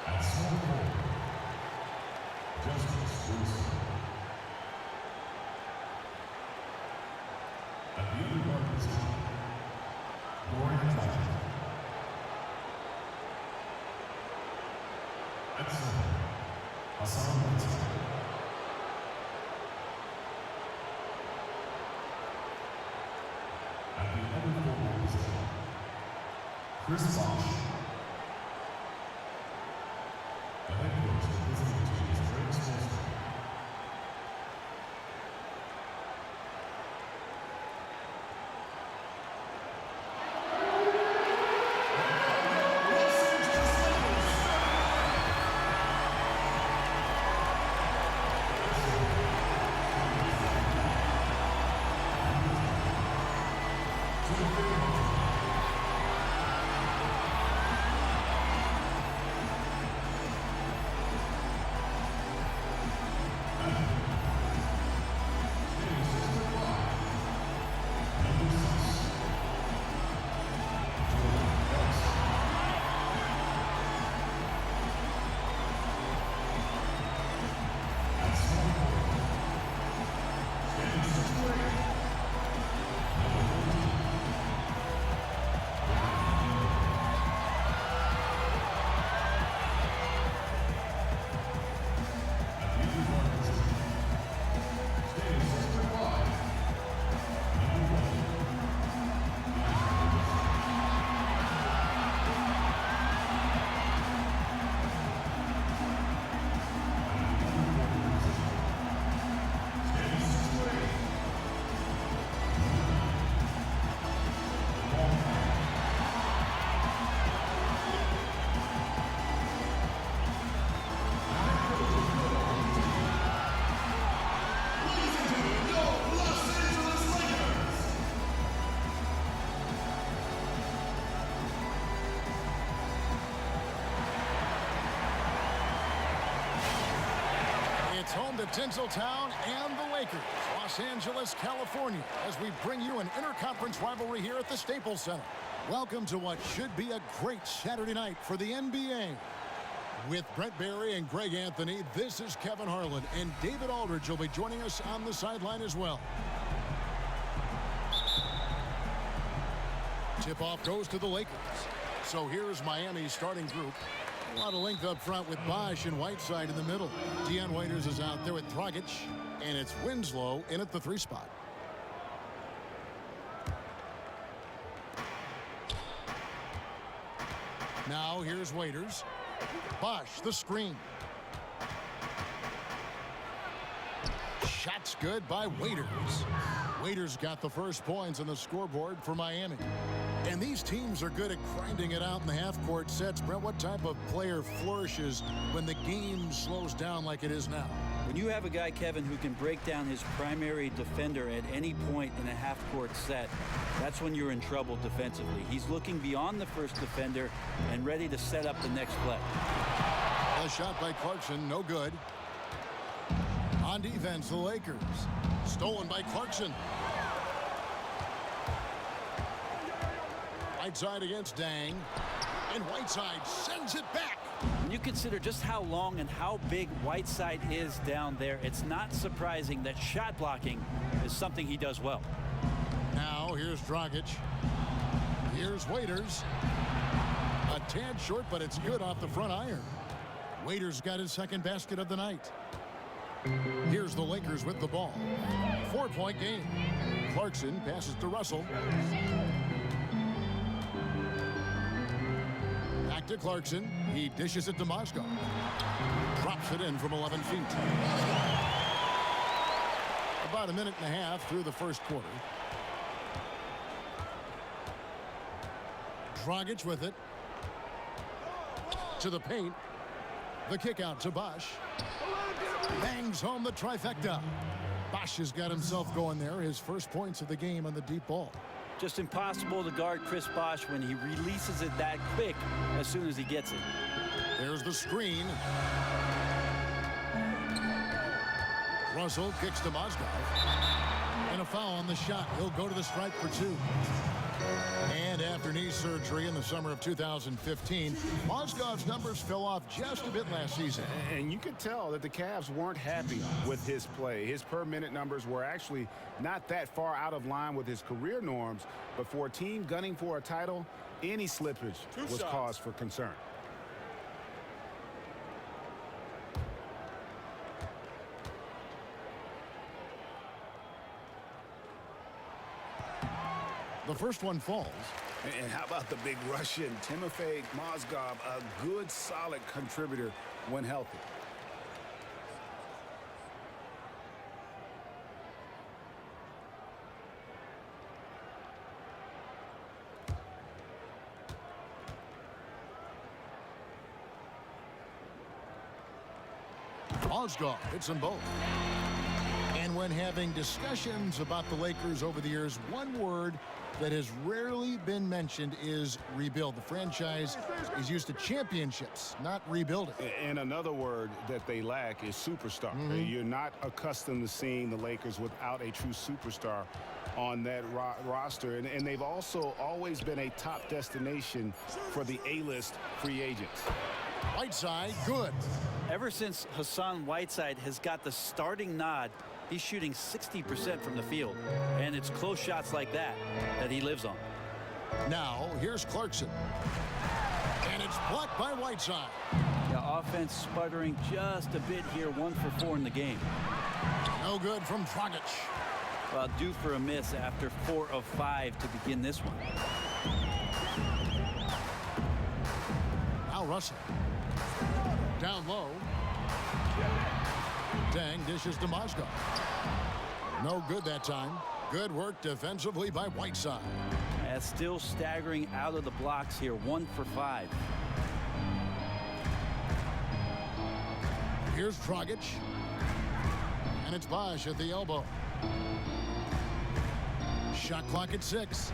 At small forward, Justice Wilson. At the other guard position, Dorian Johnson. At center, Hassan Whiteside. At the other forward position, Chris Bosh. The head coach of the visiting team is Greg Spolstra. It's home to Tinseltown and the Lakers, Los Angeles, California, as we bring you an interconference rivalry here at the Staples Center. Welcome to what should be a great Saturday night for the NBA. With Brett Barry and Greg Anthony, this is Kevin Harlan, and David Aldridge will be joining us on the sideline as well. Tip-off goes to the Lakers. So here's Miami's starting group. A lot of length up front with Bosh and Whiteside in the middle. Dion Waiters is out there with Dragic, and it's Winslow in at the 3 spot. Now here's Waiters. Bosh, the screen. Shot's good by Waiters. Waiters got the first points on the scoreboard for Miami. And these teams are good at grinding it out in the half-court sets. Brett, what type of player flourishes when the game slows down like it is now? When you have a guy, Kevin, who can break down his primary defender at any point in a half-court set, that's when you're in trouble defensively. He's looking beyond the first defender and ready to set up the next play. A shot by Clarkson, no good. On defense, the Lakers. Stolen by Clarkson. Whiteside against Dang. And Whiteside sends it back. When you consider just how long and how big Whiteside is down there, it's not surprising that shot blocking is something he does well. Now here's Dragic. Here's Waiters. A tad short, but it's good off the front iron. Waiters got his second basket of the night. Here's the Lakers with the ball. 4-point game. Clarkson passes to Russell. Back to Clarkson. He dishes it to Mozgov. Drops it in from 11 feet. About a minute and a half through the first quarter. Dragic with it. To the paint. The kick out to Bosh. Bangs home the trifecta. Bosh has got himself going there. His first points of the game on the deep ball. Just impossible to guard Chris Bosh when he releases it that quick as soon as he gets it. There's the screen. Russell kicks to Mozgov. And a foul on the shot. He'll go to the stripe for 2. And after knee surgery in the summer of 2015, Mozgov's numbers fell off just a bit last season. And you could tell that the Cavs weren't happy with his play. His per-minute numbers were actually not that far out of line with his career norms, but for a team gunning for a title, any slippage was cause for concern. The first one falls. And how about the big Russian, Timofey Mozgov, a good, solid contributor when healthy. Mozgov hits them both. And when having discussions about the Lakers over the years, one word that has rarely been mentioned is rebuild. The franchise is used to championships, not rebuilding. And another word that they lack is superstar. You're not accustomed to seeing the Lakers without a true superstar on that roster. And they've also always been a top destination for the A-list free agents. Whiteside, good. Ever since Hassan Whiteside has got the starting nod, he's shooting 60% from the field. And it's close shots like that that he lives on. Now, here's Clarkson. And it's blocked by Whiteside. The offense sputtering just a bit here, 1 for 4 in the game. No good from Dragic. Well, due for a miss after 4 of 5 to begin this one. Now Russell. Down low. Dang dishes to Mozgov. No good that time. Good work defensively by Whiteside. Still staggering out of the blocks here, 1 for 5. Here's Dragic. And it's Bosh at the elbow. Shot clock at 6.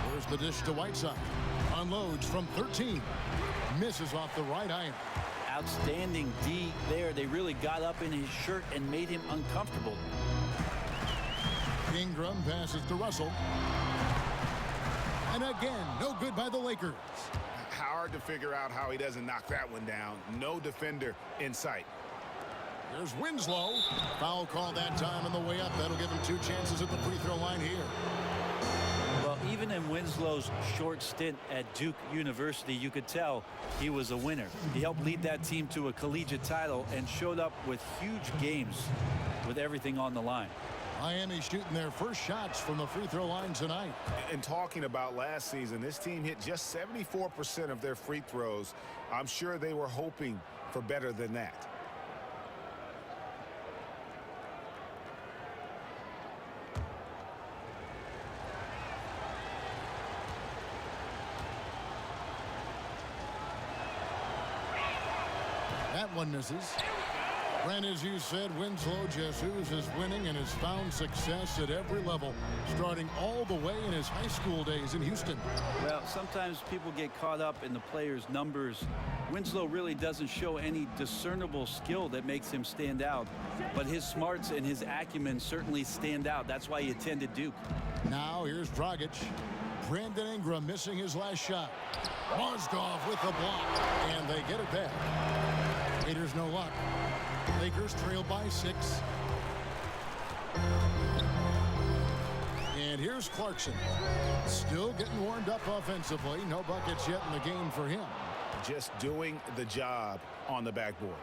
Here's the dish to Whiteside. Unloads from 13. Misses off the right iron. Outstanding D there. They really got up in his shirt and made him uncomfortable. Ingram passes to Russell. And again, no good by the Lakers. Hard to figure out how he doesn't knock that one down. No defender in sight. There's Winslow. Foul call that time on the way up. That'll give him 2 chances at the free throw line here. Well, even in Winslow's short stint at Duke University, you could tell he was a winner. He helped lead that team to a collegiate title and showed up with huge games with everything on the line. Miami shooting their first shots from the free throw line tonight. And talking about last season, this team hit just 74% of their free throws. I'm sure they were hoping for better than that. That one misses. Brent, as you said, Winslow Jesus is winning and has found success at every level, starting all the way in his high school days in Houston. Well, sometimes people get caught up in the players' numbers. Winslow really doesn't show any discernible skill that makes him stand out, but his smarts and his acumen certainly stand out. That's why he attended Duke. Now here's Dragic. Brandon Ingram missing his last shot. Mozgov with the block, and they get it back. Raiders no luck. Lakers trail by 6. And here's Clarkson. Still getting warmed up offensively. No buckets yet in the game for him. Just doing the job on the backboard.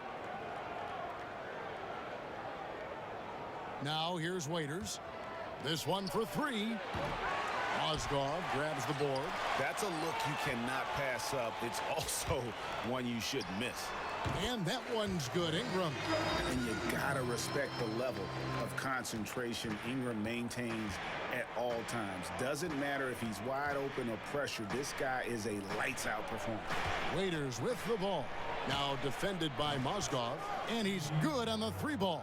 Now here's Waiters. This one for 3. Mozgov grabs the board. That's a look you cannot pass up. It's also one you shouldn't miss. And that one's good. Ingram. And you gotta respect the level of concentration Ingram maintains at all times. Doesn't matter if he's wide open or pressured. This guy is a lights-out performer. Waiters with the ball. Now defended by Mozgov. And he's good on the 3 ball.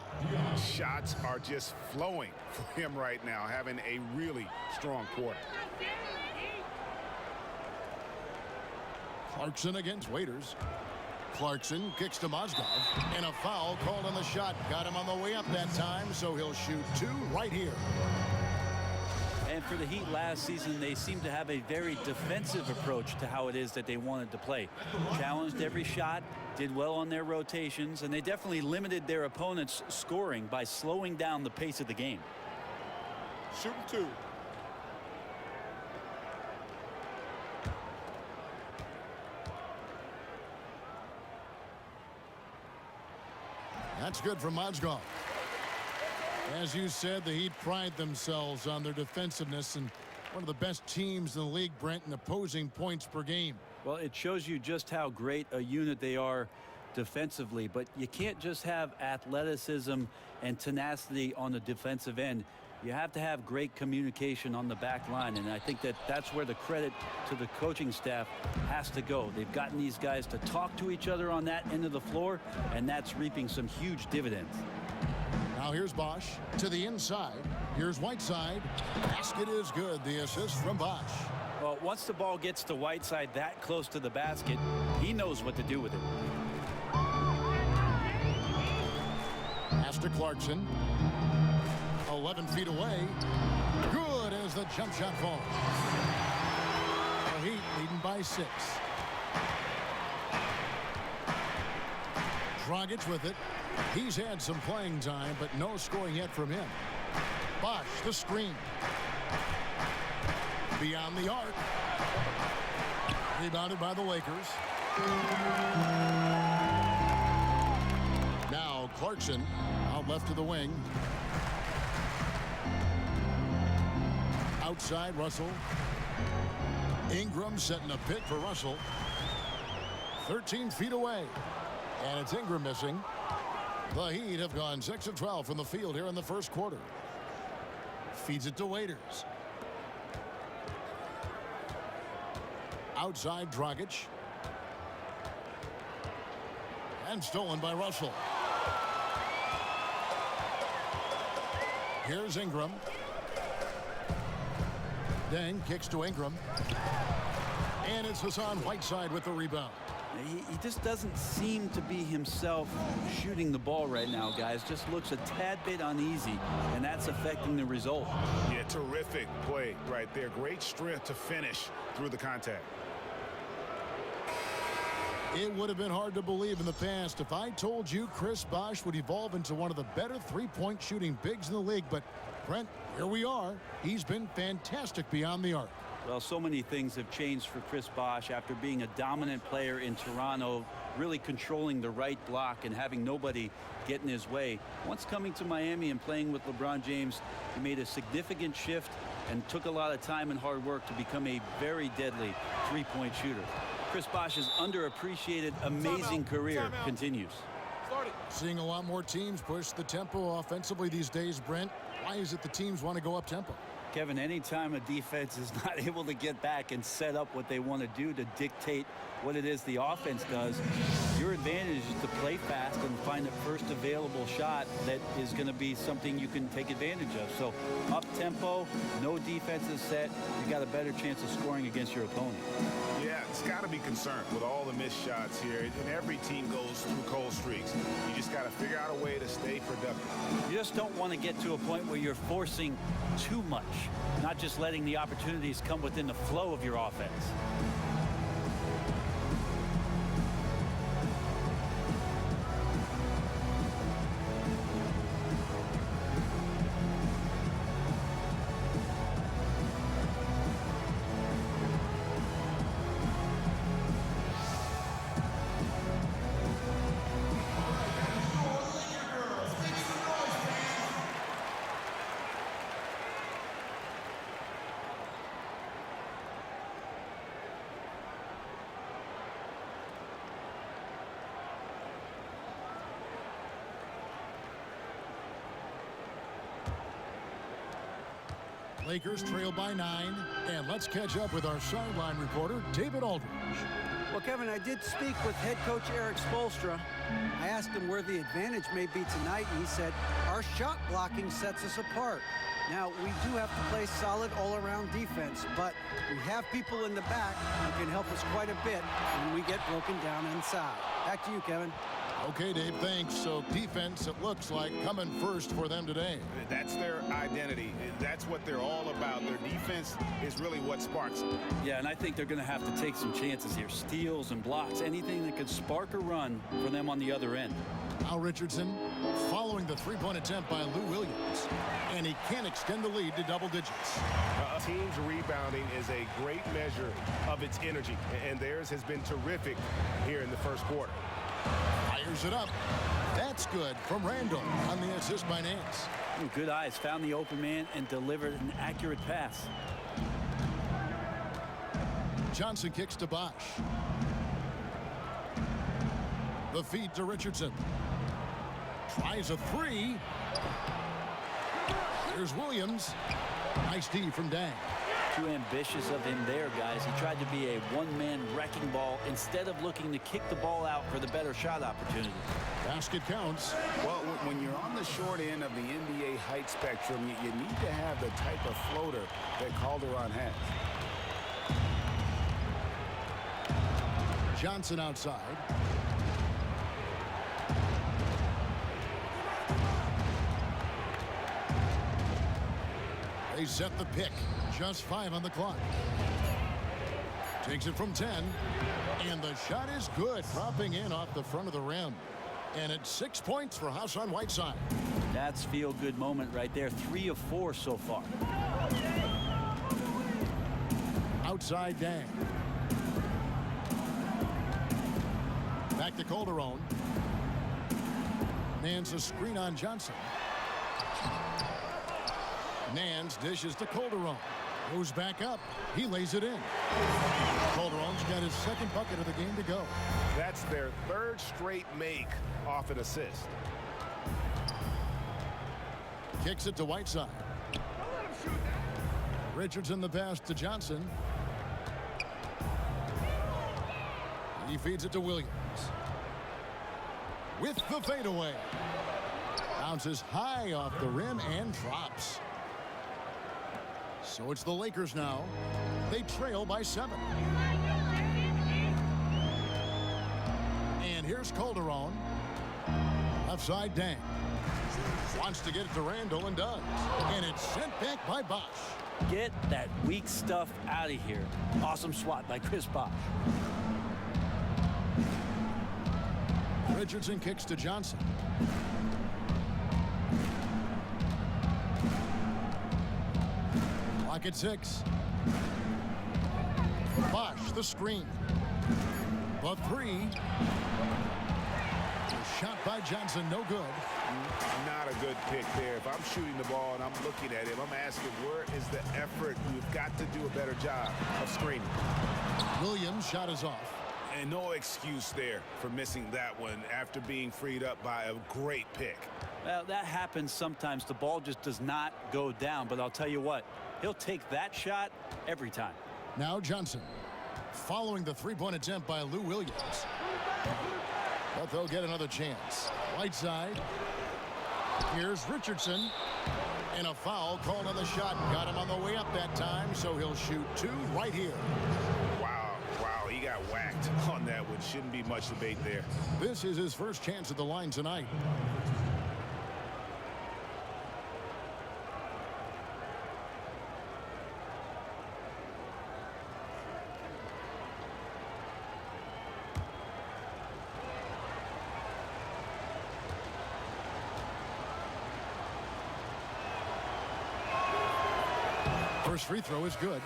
Shots are just flowing for him right now, having a really strong quarter. Clarkson against Waiters. Clarkson kicks to Mozgov, and a foul called on the shot. Got him on the way up that time, so he'll shoot 2 right here. and for the Heat last season, they seemed to have a very defensive approach to how it is that they wanted to play. Challenged every shot, did well on their rotations, and they definitely limited their opponents' scoring by slowing down the pace of the game. Shooting 2. That's good from Mozgov. As you said, the Heat pride themselves on their defensiveness and one of the best teams in the league, Brent, in opposing points per game. Well, it shows you just how great a unit they are defensively, but you can't just have athleticism and tenacity on the defensive end. You have to have great communication on the back line, and I think that that's where the credit to the coaching staff has to go. They've gotten these guys to talk to each other on that end of the floor, and that's reaping some huge dividends. Now here's Bosch to the inside. Here's Whiteside. Basket is good. The assist from Bosch. Well, once the ball gets to Whiteside that close to the basket, he knows what to do with it. Pass to Clarkson. 11 feet away. Good as the jump shot falls. The Heat leading by 6. Dragic with it. He's had some playing time, but no scoring yet from him. Bosch, the screen. Beyond the arc. Rebounded by the Lakers. Now Clarkson out left to the wing. Outside Russell. Ingram setting a pick for Russell. 13 feet away. And it's Ingram missing. The Heat have gone 6 of 12 from the field here in the first quarter. Feeds it to Waiters. Outside Dragic. And stolen by Russell. Here's Ingram. Deng kicks to Ingram. And it's Hassan Whiteside with the rebound. He just doesn't seem to be himself shooting the ball right now, guys. Just looks a tad bit uneasy, and that's affecting the result. Yeah, terrific play right there. Great strength to finish through the contact. It would have been hard to believe in the past if I told you Chris Bosh would evolve into one of the better three-point shooting bigs in the league. But, Brent, here we are. He's been fantastic beyond the arc. Well, so many things have changed for Chris Bosh after being a dominant player in Toronto, really controlling the right block and having nobody get in his way. Once coming to Miami and playing with LeBron James, he made a significant shift and took a lot of time and hard work to become a very deadly three-point shooter. Chris Bosh's underappreciated, amazing career continues. Seeing a lot more teams push the tempo offensively these days, Brent. Why is it the teams want to go up tempo? Kevin, anytime a defense is not able to get back and set up what they want to do to dictate what it is the offense does, your advantage is to play fast and find the first available shot that is going to be something you can take advantage of. So up tempo, no defensive set, you got a better chance of scoring against your opponent. Yeah, it's got to be concerned with all the missed shots here. And every team goes through cold streaks. You just got to figure out a way to stay productive. You just don't want to get to a point where you're forcing too much, not just letting the opportunities come within the flow of your offense. Lakers trail by 9, and let's catch up with our sideline reporter, David Aldridge. Well, Kevin, I did speak with head coach Erik Spoelstra. I asked him where the advantage may be tonight, and he said, our shot blocking sets us apart. Now, we do have to play solid all-around defense, but we have people in the back who can help us quite a bit when we get broken down inside. Back to you, Kevin. Okay, Dave, thanks. So defense, it looks like, coming first for them today. That's their identity. That's what they're all about. Their defense is really what sparks them. Yeah, and I think they're going to have to take some chances here. Steals and blocks, anything that could spark a run for them on the other end. Al Richardson following the three-point attempt by Lou Williams. And he can extend the lead to double digits. A team's rebounding is a great measure of its energy, and theirs has been terrific here in the first quarter. Fires it up. That's good from Randall on the assist by Nance. Ooh, good eyes, found the open man and delivered an accurate pass. Johnson kicks to Bosch. The feed to Richardson. Tries a three. Here's Williams. Nice D from Dang. Too ambitious of him there, guys. He tried to be a one-man wrecking ball instead of looking to kick the ball out for the better shot opportunity. Basket counts. Well, when you're on the short end of the NBA height spectrum, you need to have the type of floater that Calderon has. Johnson outside. They set the pick. Just 5 on the clock. Takes it from 10. And the shot is good. Dropping in off the front of the rim. And it's 6 points for Hassan Whiteside. That's feel-good moment right there. 3 of 4 so far. Outside Dang. Back to Calderon. Nance a screen on Johnson. Nance dishes to Calderon. Goes back up. He lays it in. Calderon's got his second bucket of the game to go. That's their third straight make off an assist. Kicks it to Whiteside. Richardson the pass to Johnson. He feeds it to Williams. With the fadeaway. Bounces high off the rim and drops. So it's the Lakers now. They trail by 7. And here's Calderon. Left side Dang. Wants to get it to Randall and does. And it's sent back by Bosch. Get that weak stuff out of here. Awesome swat by Chris Bosh. Richardson kicks to Johnson. Clock at 6. Bosch the screen. The three. The shot by Johnson, no good. Not a good pick there. If I'm shooting the ball and I'm looking at him, I'm asking, where is the effort? We've got to do a better job of screening. Williams' shot is off. And no excuse there for missing that one after being freed up by a great pick. Well, that happens sometimes. The ball just does not go down. But I'll tell you what, he'll take that shot every time. Now Johnson. Following the three-point attempt by Lou Williams. But they'll get another chance. Whiteside. Here's Richardson. And a foul called on the shot. Got him on the way up that time, so he'll shoot 2 right here. Wow, he got whacked on that one. Shouldn't be much debate there. This is his first chance at the line tonight. First free throw is good.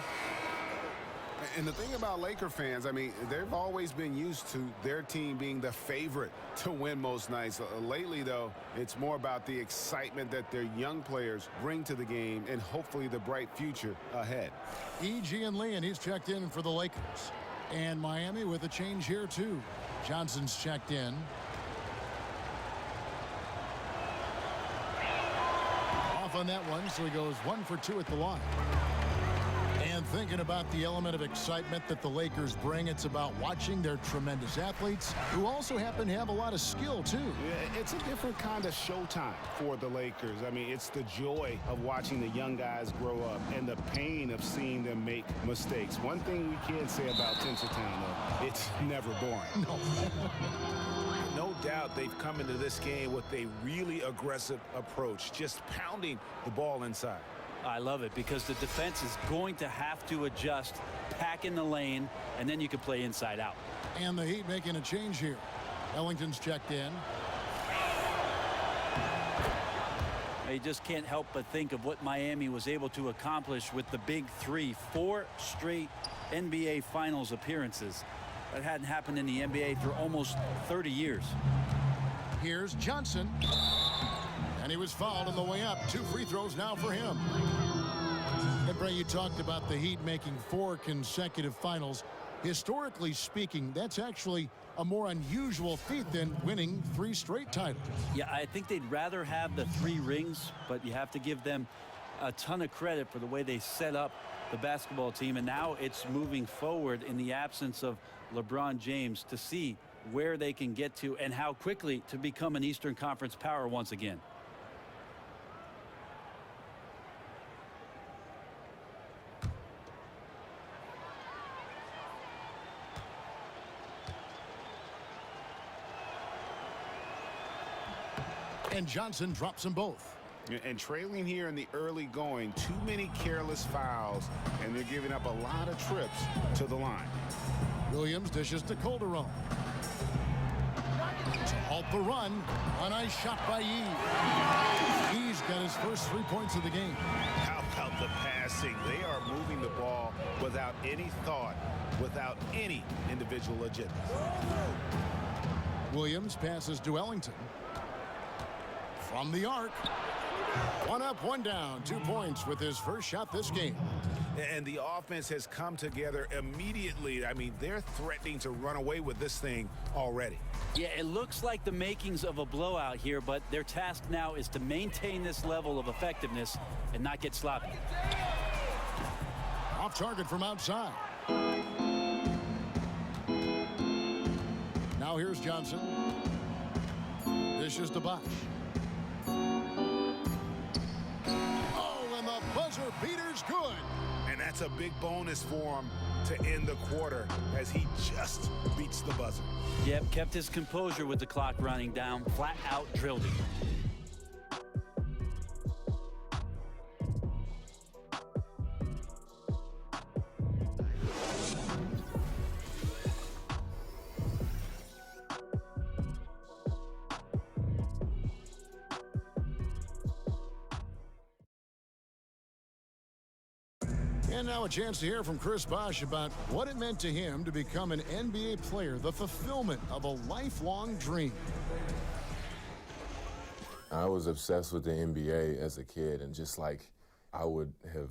And the thing about Laker fans, I mean, they've always been used to their team being the favorite to win most nights. Lately, though, it's more about the excitement that their young players bring to the game and hopefully the bright future ahead. E.G. and Lee, and he's checked in for the Lakers. And Miami with a change here, too. Johnson's checked in. Off on that one, so he goes 1 for 2 at the line. And thinking about the element of excitement that the Lakers bring, it's about watching their tremendous athletes who also happen to have a lot of skill, too. Yeah, it's a different kind of showtime for the Lakers. I mean, it's the joy of watching the young guys grow up and the pain of seeing them make mistakes. One thing we can say about Tinseltown, though, it's never boring. No. No doubt they've come into this game with a really aggressive approach, just pounding the ball inside. I love it because the defense is going to have to adjust, pack in the lane, and then you can play inside out. And the Heat making a change here. Ellington's checked in. You just can't help but think of what Miami was able to accomplish with the big three. 4 straight NBA Finals appearances. That hadn't happened in the NBA for almost 30 years. Here's Johnson. And he was fouled on the way up. 2 free throws now for him. And Bray, you talked about the Heat making 4 consecutive finals. Historically speaking, that's actually a more unusual feat than winning 3 straight titles. Yeah, I think they'd rather have the 3 rings, but you have to give them a ton of credit for the way they set up the basketball team. And now it's moving forward in the absence of LeBron James to see where they can get to and how quickly to become an Eastern Conference power once again. And Johnson drops them both. And trailing here in the early going, too many careless fouls, and they're giving up a lot of trips to the line. Williams dishes to Calderon. To halt the run. A nice shot by Yee. He's got his first 3 points of the game. How about the passing? They are moving the ball without any thought, without any individual agenda. Williams passes to Ellington. From the arc. 1 up, 1 down. 2 points with his first shot this game. And the offense has come together immediately. I mean, they're threatening to run away with this thing already. Yeah, it looks like the makings of a blowout here, but their task now is to maintain this level of effectiveness and not get sloppy. Off target from outside. Now here's Johnson. Dishes to Bosh. Oh, and the buzzer beater's good. And that's a big bonus for him to end the quarter as he just beats the buzzer. Yep, kept his composure with the clock running down, flat out drilled him. And now a chance to hear from Chris Bosh about what it meant to him to become an NBA player, the fulfillment of a lifelong dream. I was obsessed with the NBA as a kid, and just like I would have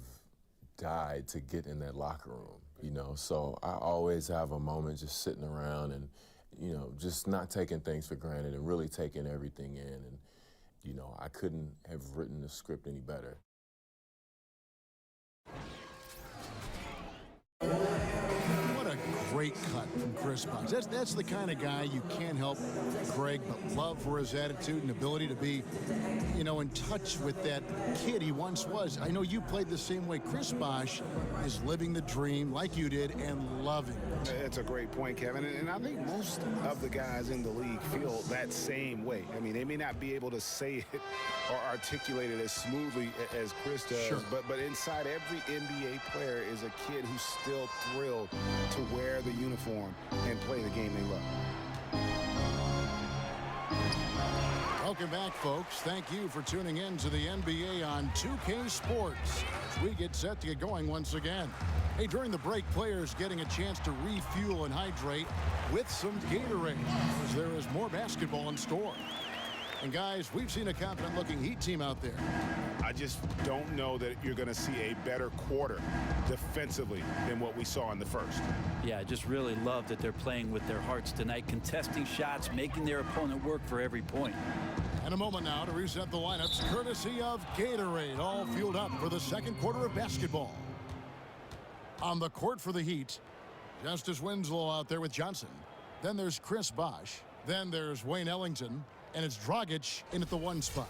died to get in that locker room, you know. So I always have a moment just sitting around and, you know, just not taking things for granted and really taking everything in. And, you know, I couldn't have written the script any better. What a great cut from Chris Bosh. That's the kind of guy you can't help, Greg, but love for his attitude and ability to be, you know, in touch with that kid he once was. I know you played the same way. Chris Bosh is living the dream like you did and loving it. That's a great point, Kevin. And I think most of the guys in the league feel that same way. I mean, they may not be able to say it or articulate it as smoothly as Chris does, sure, but inside every NBA player is a kid who's still thrilled to wear the uniform and play the game they love. Welcome back, folks. Thank you for tuning in to the NBA on 2K Sports as we get set to get going once again. Hey, during the break, players getting a chance to refuel and hydrate with some Gatorade as there is more basketball in store. And guys, we've seen a confident-looking Heat team out there. I just don't know that you're going to see a better quarter defensively than what we saw in the first. Yeah, I just really love that they're playing with their hearts tonight, contesting shots, making their opponent work for every point. And a moment now to reset the lineups, courtesy of Gatorade, all fueled up for the second quarter of basketball. On the court for the Heat, Justice Winslow out there with Johnson. Then there's Chris Bosh. Then there's Wayne Ellington. And it's Dragic in at the 1 spot.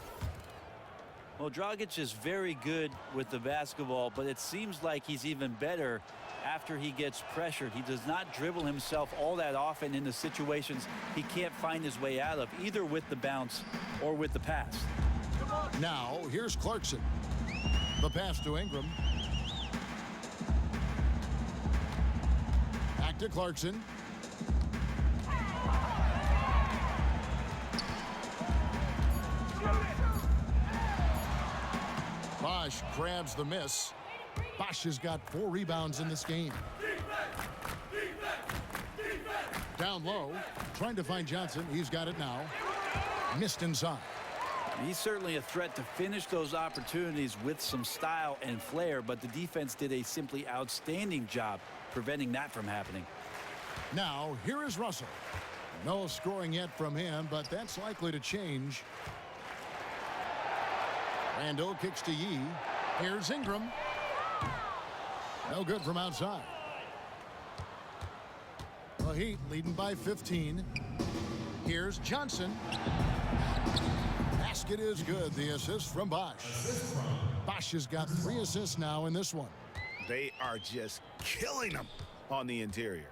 Well, Dragic is very good with the basketball, but it seems like he's even better after he gets pressured. He does not dribble himself all that often into situations he can't find his way out of, either with the bounce or with the pass. Now, here's Clarkson. The pass to Ingram. Back to Clarkson. Bosch grabs the miss. Bosch has got 4 rebounds in this game. Down low, trying to find Johnson. He's got it now. Missed inside. He's certainly a threat to finish those opportunities with some style and flair, but the defense did a simply outstanding job preventing that from happening. Now, here is Russell. No scoring yet from him, but that's likely to change. Randall kicks to Yee. Here's Ingram. No good from outside. The Heat leading by 15. Here's Johnson. Basket is good. The assist from Bosch. Bosch has got 3 assists now in this one. They are just killing them on the interior.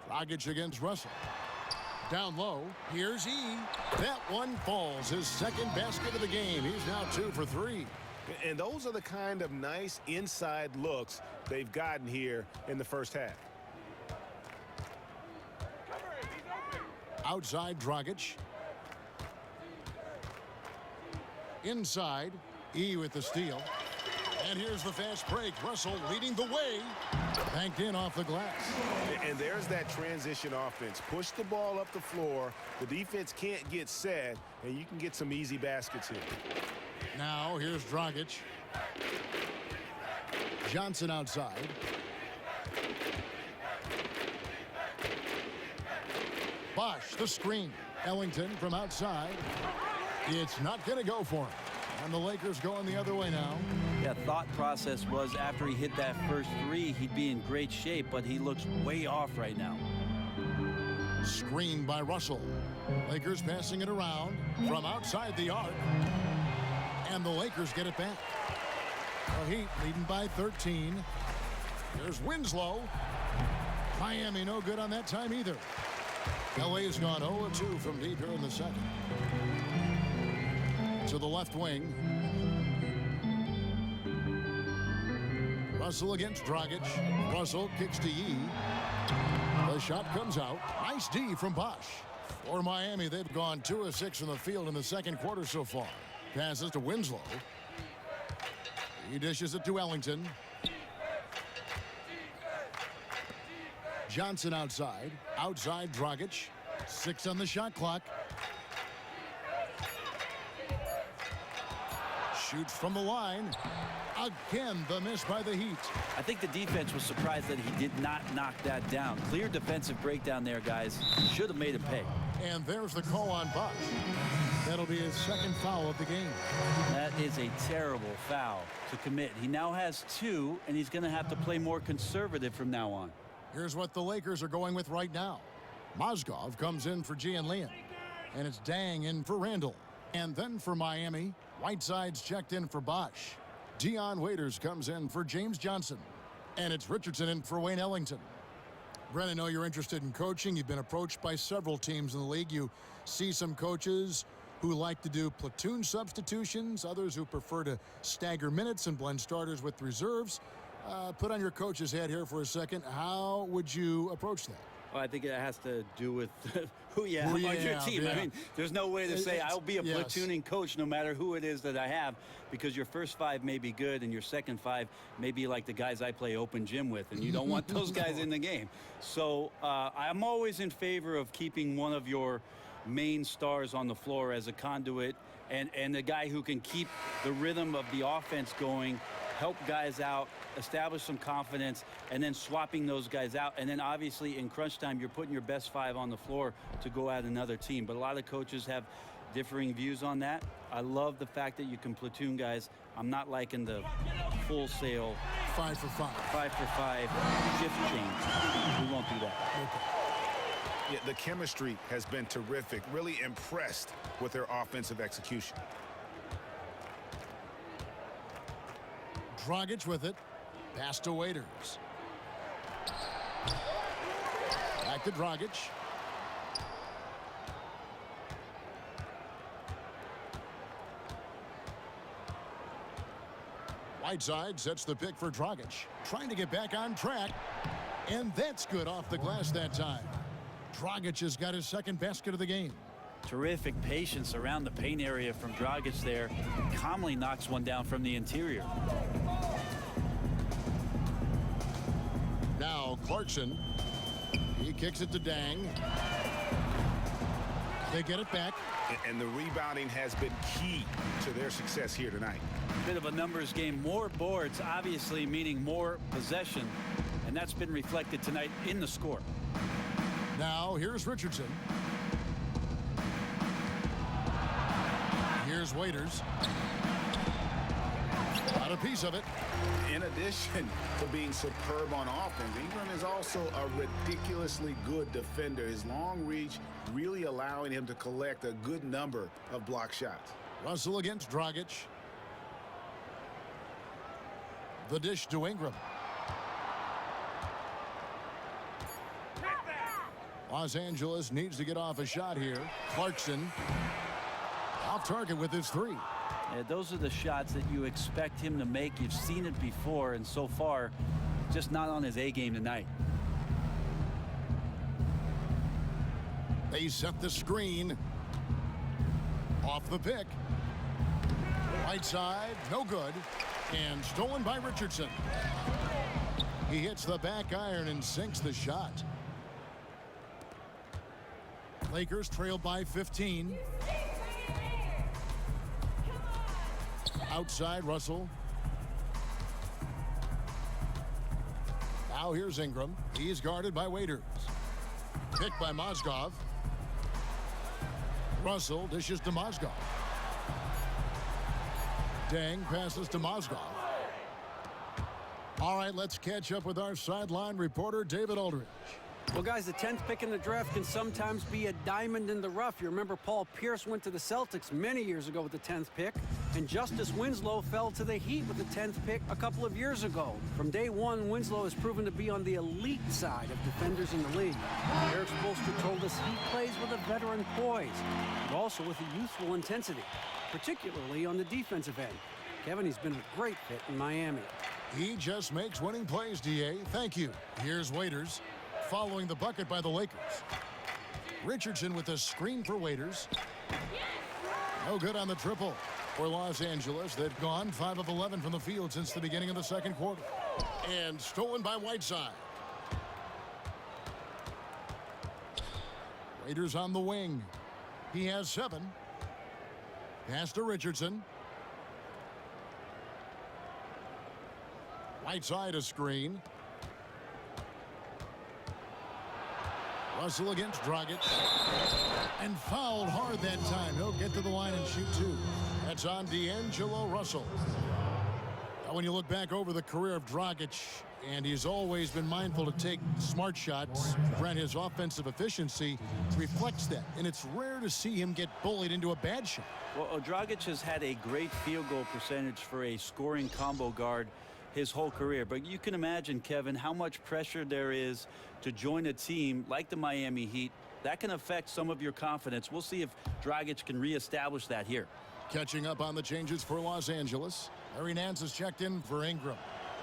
Dragic against Russell. Down low, here's E. That one falls. His second basket of the game. He's now 2 for 3. And those are the kind of nice inside looks they've gotten here in the first half. Outside, Dragic. Inside, E with the steal. And here's the fast break. Russell leading the way. Banked in off the glass. And there's that transition offense. Push the ball up the floor. The defense can't get set, and you can get some easy baskets here. Now here's Dragic. Johnson outside. Bosch, the screen. Ellington from outside. It's not going to go for him. And the Lakers going the other way now. Yeah, thought process was after he hit that first 3, he'd be in great shape, but he looks way off right now. Screened by Russell. Lakers passing it around from outside the arc. And the Lakers get it back. The Heat leading by 13. There's Winslow. Miami no good on that time either. LA's gone 0-2 from deep here in the second. To the left wing. Russell against Dragic. Russell kicks to Yee. The shot comes out. Nice D from Bosch. For Miami, they've gone 2 of 6 in the field in the second quarter so far. Passes to Winslow. He dishes it to Ellington. Johnson outside. Outside Dragic. 6 on the shot clock. Shoots from the line. Again, the miss by the Heat. I think the defense was surprised that he did not knock that down. Clear defensive breakdown there, guys. Should have made it pay. And there's the call on Bosch. That'll be his second foul of the game. That is a terrible foul to commit. He now has 2, and he's going to have to play more conservative from now on. Here's what the Lakers are going with right now. Mozgov comes in for Gianlian. And it's Dang in for Randall. And then for Miami, Whiteside's checked in for Bosch. Dion Waiters comes in for James Johnson. And it's Richardson in for Wayne Ellington. Brent, I know you're interested in coaching. You've been approached by several teams in the league. You see some coaches who like to do platoon substitutions, others who prefer to stagger minutes and blend starters with reserves. Put on your coach's hat here for a second. How would you approach that? Well, I think it has to do with who you have on your team. Yeah. I mean, there's no way to say I'll be a yes. platooning coach no matter who it is that I have, because your first 5 may be good and your second 5 may be like the guys I play open gym with, and you don't want those guys in the game. So I'm always in favor of keeping one of your main stars on the floor as a conduit and the guy who can keep the rhythm of the offense going, help guys out, establish some confidence, and then swapping those guys out. And then obviously in crunch time, you're putting your best 5 on the floor to go at another team. But a lot of coaches have differing views on that. I love the fact that you can platoon guys. I'm not liking the wholesale 5 for 5. 5 for 5 shift change. We won't do that. Yeah, the chemistry has been terrific. Really impressed with their offensive execution. Dragic with it. Pass to Waiters. Back to Dragic. Whiteside sets the pick for Dragic. Trying to get back on track. And that's good off the glass that time. Dragic has got his second basket of the game. Terrific patience around the paint area from Dragic there. Calmly knocks one down from the interior. Now Clarkson. He kicks it to Dang. They get it back. And the rebounding has been key to their success here tonight. Bit of a numbers game. More boards, obviously, meaning more possession. And that's been reflected tonight in the score. Now here's Richardson. Here's Waiters. Got a piece of it. In addition to being superb on offense, Ingram is also a ridiculously good defender. His long reach really allowing him to collect a good number of block shots. Russell against Dragic. The dish to Ingram. Los Angeles needs to get off a shot here. Clarkson off target with his three. Yeah, those are the shots that you expect him to make. You've seen it before, and so far, just not on his A game tonight. They set the screen. Off the pick. Right side, no good. And stolen by Richardson. He hits the back iron and sinks the shot. Lakers trail by 15. Outside Russell. Now here's Ingram. He's guarded by Waiters. Picked by Mozgov. Russell dishes to Mozgov. Dang passes to Mozgov. All right, let's catch up with our sideline reporter, David Aldridge. Well, guys, the 10th pick in the draft can sometimes be a diamond in the rough. You remember Paul Pierce went to the Celtics many years ago with the 10th pick, and Justice Winslow fell to the Heat with the 10th pick a couple of years ago. From day one, Winslow has proven to be on the elite side of defenders in the league. Eric Spoelstra told us he plays with a veteran poise, but also with a youthful intensity, particularly on the defensive end. Kevin, he's been a great fit in Miami. He just makes winning plays, DA. Thank you. Here's Waiters. Following the bucket by the Lakers. Richardson with a screen for Waiters. No good on the triple for Los Angeles. They've gone 5 of 11 from the field since the beginning of the second quarter. And stolen by Whiteside. Waiters on the wing. He has 7. Pass to Richardson. Whiteside a screen. Russell against Dragic. And fouled hard that time. He'll get to the line and shoot 2. That's on D'Angelo Russell. Now, when you look back over the career of Dragic, and he's always been mindful to take smart shots, Brent, his offensive efficiency reflects that. And it's rare to see him get bullied into a bad shot. Well, Dragic has had a great field goal percentage for a scoring combo guard his whole career. But you can imagine, Kevin, how much pressure there is to join a team like the Miami Heat. That can affect some of your confidence. We'll see if Dragic can reestablish that here. Catching up on the changes for Los Angeles. Larry Nance is checked in for Ingram.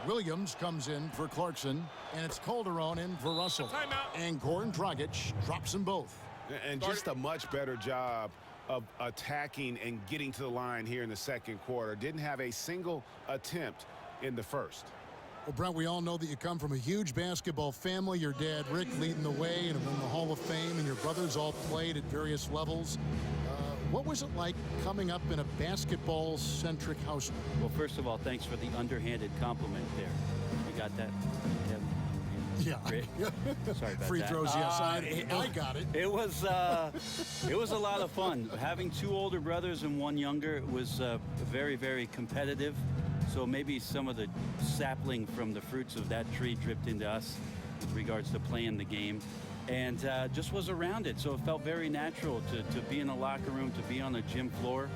Williams comes in for Clarkson. And it's Calderon in for Russell. And Goran Dragic drops them both. And just a much better job of attacking and getting to the line here in the second quarter. Didn't have a single attempt in the first. Well, Brent, we all know that you come from a huge basketball family. Your dad, Rick, leading the way and in the Hall of Fame, and your brothers all played at various levels. What was it like coming up in a basketball-centric household? Well, first of all, thanks for the underhanded compliment there. You got that, Kevin? Yeah. Sorry about Free that. throws, yes. I got it. It was a lot of fun. Having 2 older brothers and 1 younger was very, very competitive. So maybe some of the sapling from the fruits of that tree dripped into us. with regards to playing the game, and just was around it. So it felt very natural to be in the locker room, to be on the gym floor,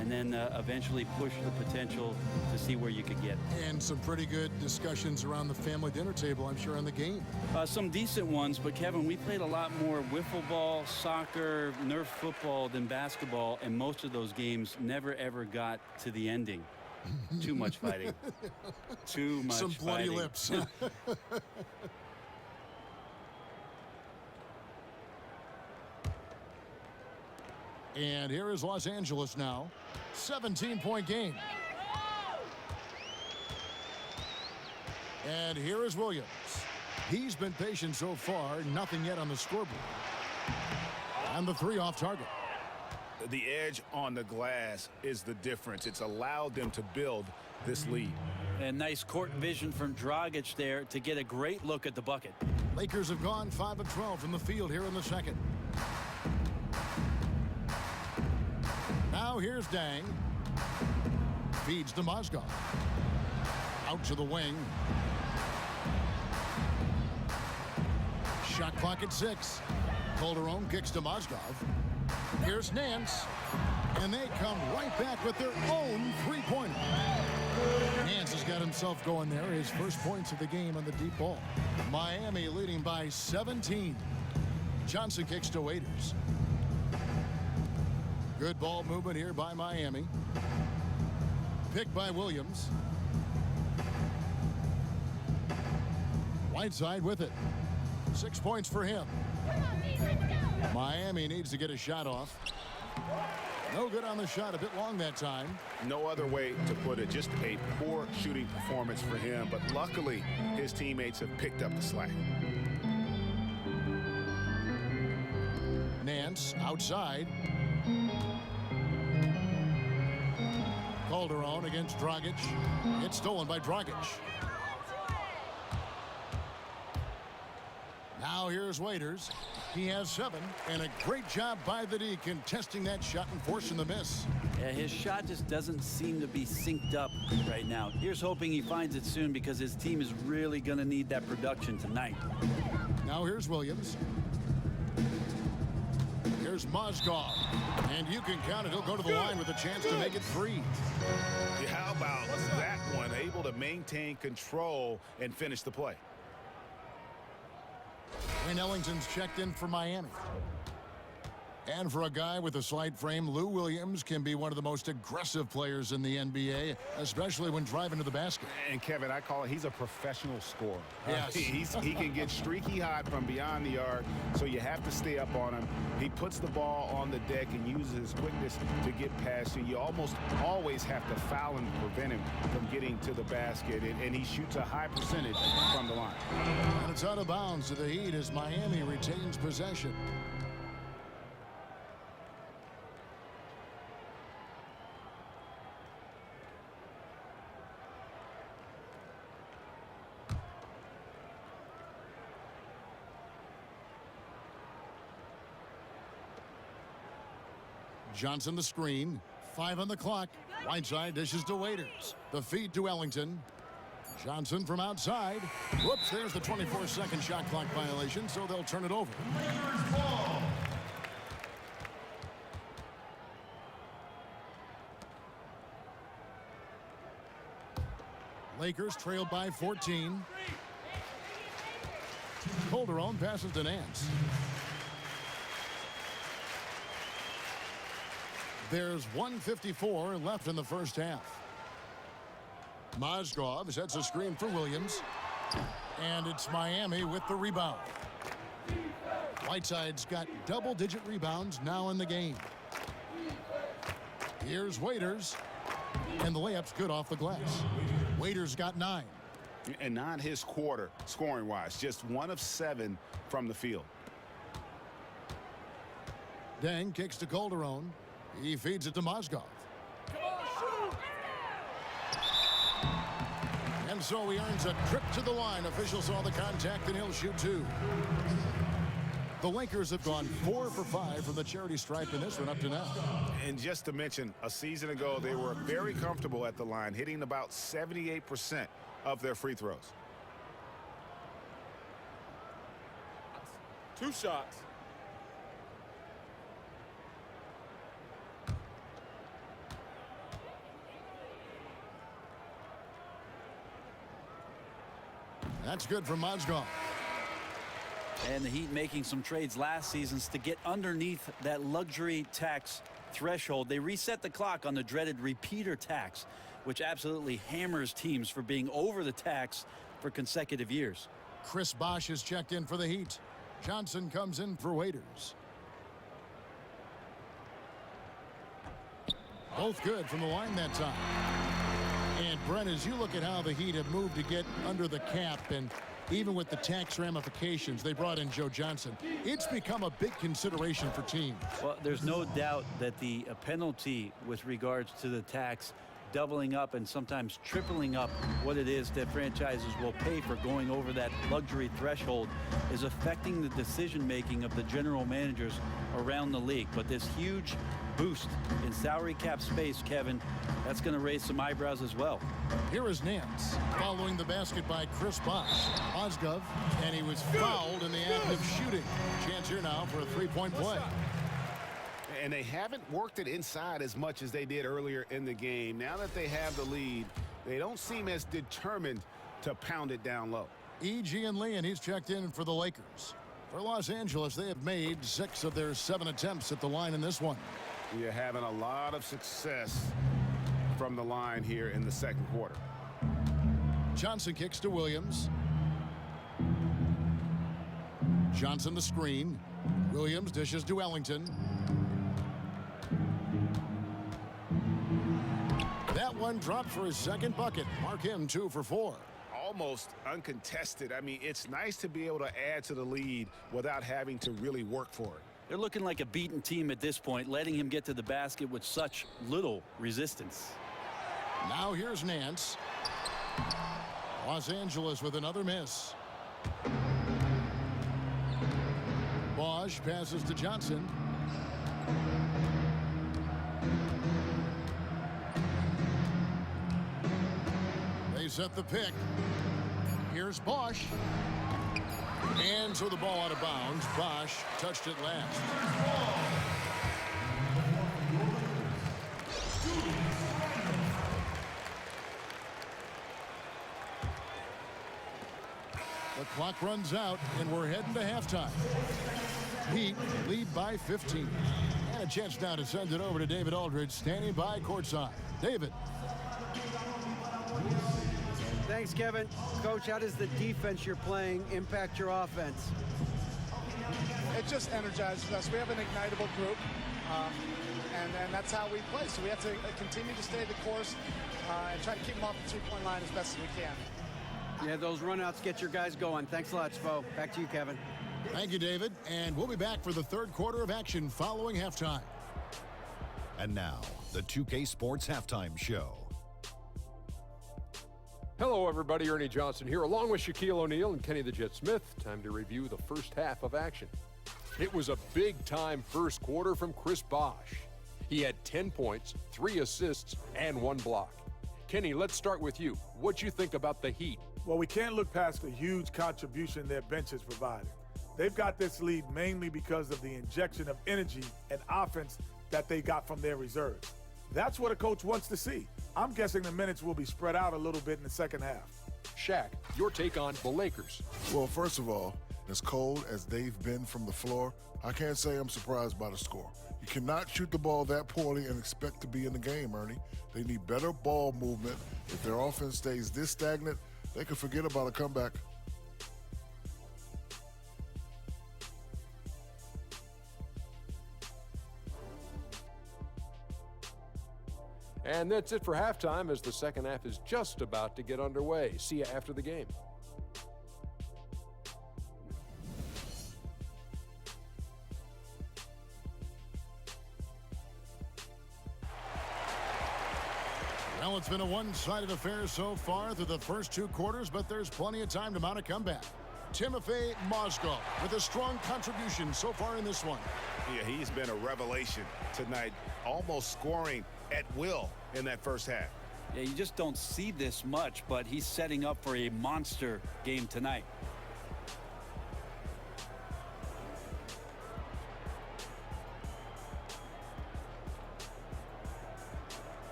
and then eventually push the potential to see where you could get. And some pretty good discussions around the family dinner table, I'm sure, on the game. Some decent ones, but Kevin, we played a lot more wiffle ball, soccer, Nerf football than basketball, and most of those games never ever got to the ending. Too much fighting. Too much some bloody fighting. lips. And here is Los Angeles now. 17-point game. And here is Williams. He's been patient so far. Nothing yet on the scoreboard. And the three off target. The edge on the glass is the difference. It's allowed them to build this lead. And nice court vision from Dragic there to get a great look at the bucket. Lakers have gone 5 of 12 from the field here in the second. Now here's Dang. Feeds to Mozgov. Out to the wing. Shot clock at 6. Calderon kicks to Mozgov. Here's Nance. And they come right back with their own three-pointer. Nance has got himself going there. His first points of the game on the deep ball. Miami leading by 17. Johnson kicks to Waiters. Good ball movement here by Miami. Picked by Williams. Whiteside with it. 6 points for him. Miami needs to get a shot off. No good on the shot. A bit long that time. No other way to put it. Just a poor shooting performance for him. But luckily, his teammates have picked up the slack. Nance outside. Calderon against Dragic. It's stolen by Dragic. Now here's Waiters. He has 7, and a great job by the D contesting that shot and forcing the miss. Yeah, his shot just doesn't seem to be synced up right now. Here's hoping he finds it soon because his team is really going to need that production tonight. Now here's Williams. Here's Mozgov. And you can count it. He'll go to the line with a chance to make it 3. How about that one? Able to maintain control and finish the play. Wayne Ellington's checked in for Miami. And for a guy with a slight frame, Lou Williams can be one of the most aggressive players in the NBA, especially when driving to the basket. And Kevin, I call it, he's a professional scorer. Yes. He can get streaky hot from beyond the arc, so you have to stay up on him. He puts the ball on the deck and uses his quickness to get past you. You almost always have to foul him to prevent him from getting to the basket, and he shoots a high percentage from the line. And it's out of bounds to the Heat as Miami retains possession. Johnson the screen. 5 on the clock. Whiteside dishes to Waiters. The feed to Ellington. Johnson from outside. Whoops, there's the 24-second shot clock violation, so they'll turn it over. Lakers trailed by 14. Calderon passes to Nance. There's 1:54 left in the first half. Mozgov sets a screen for Williams. And it's Miami with the rebound. Whiteside's got double-digit rebounds now in the game. Here's Waiters. And the layup's good off the glass. Waiters got 9. And not his quarter, scoring-wise. Just 1 of 7 from the field. Deng kicks to Calderon. He feeds it to Mozgov. And so he earns a trip to the line. Officials saw the contact, and he'll shoot 2. The Lakers have gone 4 for 5 from the charity stripe in this one up to now. And just to mention, a season ago, they were very comfortable at the line, hitting about 78% of their free throws. 2 shots. That's good from Mozgov. And the Heat making some trades last season to get underneath that luxury tax threshold. They reset the clock on the dreaded repeater tax, which absolutely hammers teams for being over the tax for consecutive years. Chris Bosh is checked in for the Heat. Johnson comes in for Waiters. Both good from the line that time. And Brent, as you look at how the Heat have moved to get under the cap, and even with the tax ramifications, they brought in Joe Johnson. It's become a big consideration for teams. Well, there's no doubt that the penalty with regards to the tax doubling up and sometimes tripling up what it is that franchises will pay for going over that luxury threshold is affecting the decision making of the general managers around the league. But this huge boost in salary cap space, Kevin, that's going to raise some eyebrows as well. Here is Nance following the basket by Chris Bosh. Mozgov, and he was fouled in the act of shooting. Chance here now for a three-point play. And they haven't worked it inside as much as they did earlier in the game. Now that they have the lead, they don't seem as determined to pound it down low. E.G. and Lee, and he's checked in for the Lakers. For Los Angeles, they have made 6 of their 7 attempts at the line in this one. You're having a lot of success from the line here in the second quarter. Johnson kicks to Williams. Johnson the screen. Williams dishes to Ellington. That one dropped for his second bucket. Mark him 2 for 4. Almost uncontested. I mean, it's nice to be able to add to the lead without having to really work for it. They're looking like a beaten team at this point, letting him get to the basket with such little resistance. Now here's Nance. Los Angeles with another miss. Bosh passes to Johnson. They set the pick. Here's Bosh. And so the ball out of bounds. Bosh touched it last. The clock runs out, and we're heading to halftime. Heat lead by 15. And a chance now to send it over to David Aldridge, standing by courtside. David. Thanks, Kevin. Coach, how does the defense you're playing impact your offense? It just energizes us. We have an ignitable group, and that's how we play. So we have to continue to stay the course and try to keep them off the three-point line as best as we can. Yeah, those runouts get your guys going. Thanks a lot, Spo. Back to you, Kevin. Thank you, David. And we'll be back for the third quarter of action following halftime. And now, the 2K Sports Halftime Show. Hello, everybody. Ernie Johnson here, along with Shaquille O'Neal and Kenny the Jet Smith. Time to review the first half of action. It was a big-time first quarter from Chris Bosh. He had 10 points, 3 assists, and 1 block. Kenny, let's start with you. What you think about the Heat? Well, we can't look past the huge contribution their bench has provided. They've got this lead mainly because of the injection of energy and offense that they got from their reserves. That's what a coach wants to see. I'm guessing the minutes will be spread out a little bit in the second half. Shaq, your take on the Lakers. Well, first of all, as cold as they've been from the floor, I can't say I'm surprised by the score. You cannot shoot the ball that poorly and expect to be in the game, Ernie. They need better ball movement. If their offense stays this stagnant, they could forget about a comeback. And that's it for halftime, as the second half is just about to get underway. See you after the game. Well, it's been a one-sided affair so far through the first 2 quarters, but there's plenty of time to mount a comeback. Timofey Mozgov with a strong contribution so far in this one. Yeah, he's been a revelation tonight, almost scoring at will in that first half. Yeah, you just don't see this much, but he's setting up for a monster game tonight.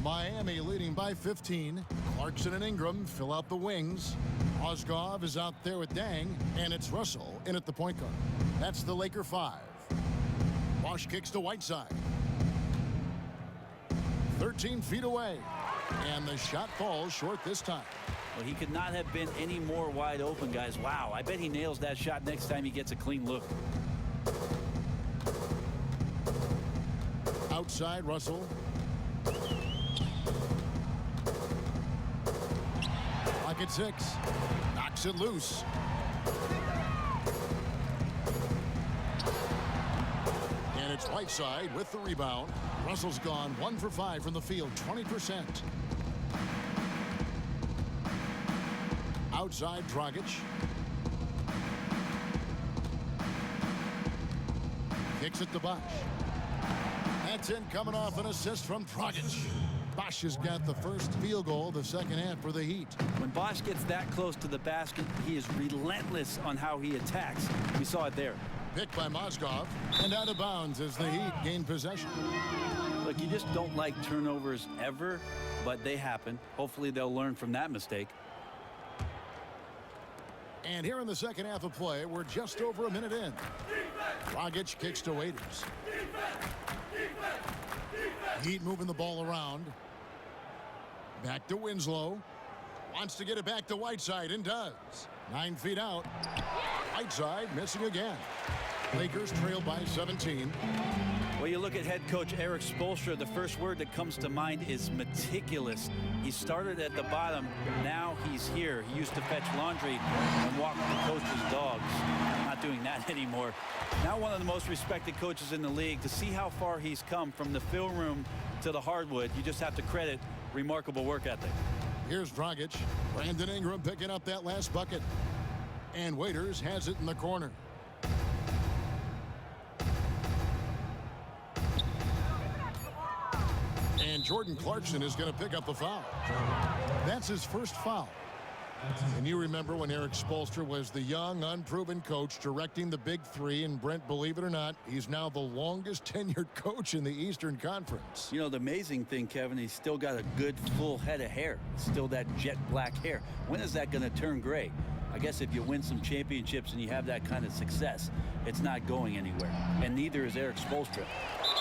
Miami leading by 15. Clarkson and Ingram fill out the wings. Mozgov is out there with Dang, and it's Russell in at the point guard. That's the Laker 5. Bosch kicks to Whiteside. 13 feet away, and the shot falls short this time. Well, he could not have been any more wide open, guys. Wow, I bet he nails that shot next time he gets a clean look. Outside, Russell. Clock at 6. Knocks it loose. And it's Whiteside with the rebound. Russell's gone 1 for 5 from the field, 20%. Outside, Dragic. Kicks it to Bosch. That's in, coming off an assist from Dragic. Bosch has got the first field goal of the second half for the Heat. When Bosch gets that close to the basket, he is relentless on how he attacks. We saw it there. Picked by Mozgov and out of bounds as the Heat gain possession. Look, you just don't like turnovers ever, but they happen. Hopefully they'll learn from that mistake. And here in the second half of play, we're just over a minute in. Dragic kicks to Waiters. Heat moving the ball around. Back to Winslow. Wants to get it back to Whiteside and does. 9 feet out. Whiteside missing again. Lakers trail by 17. Well, you look at head coach Eric Spoelstra, the first word that comes to mind is meticulous. He started at the bottom. Now he's here. He used to fetch laundry and walk the coach's dogs. Not doing that anymore. Now one of the most respected coaches in the league. To see how far he's come from the film room to the hardwood, you just have to credit remarkable work ethic. Here's Dragic. Brandon Ingram picking up that last bucket. And Waiters has it in the corner. And Jordan Clarkson is going to pick up the foul. That's his first foul. And you remember when Eric Spoelstra was the young, unproven coach directing the Big Three, and Brent, believe it or not, he's now the longest tenured coach in the Eastern Conference. You know, the amazing thing, Kevin, he's still got a good full head of hair. Still that jet black hair. When is that going to turn gray? I guess if you win some championships and you have that kind of success, it's not going anywhere. And neither is Eric Spoelstra.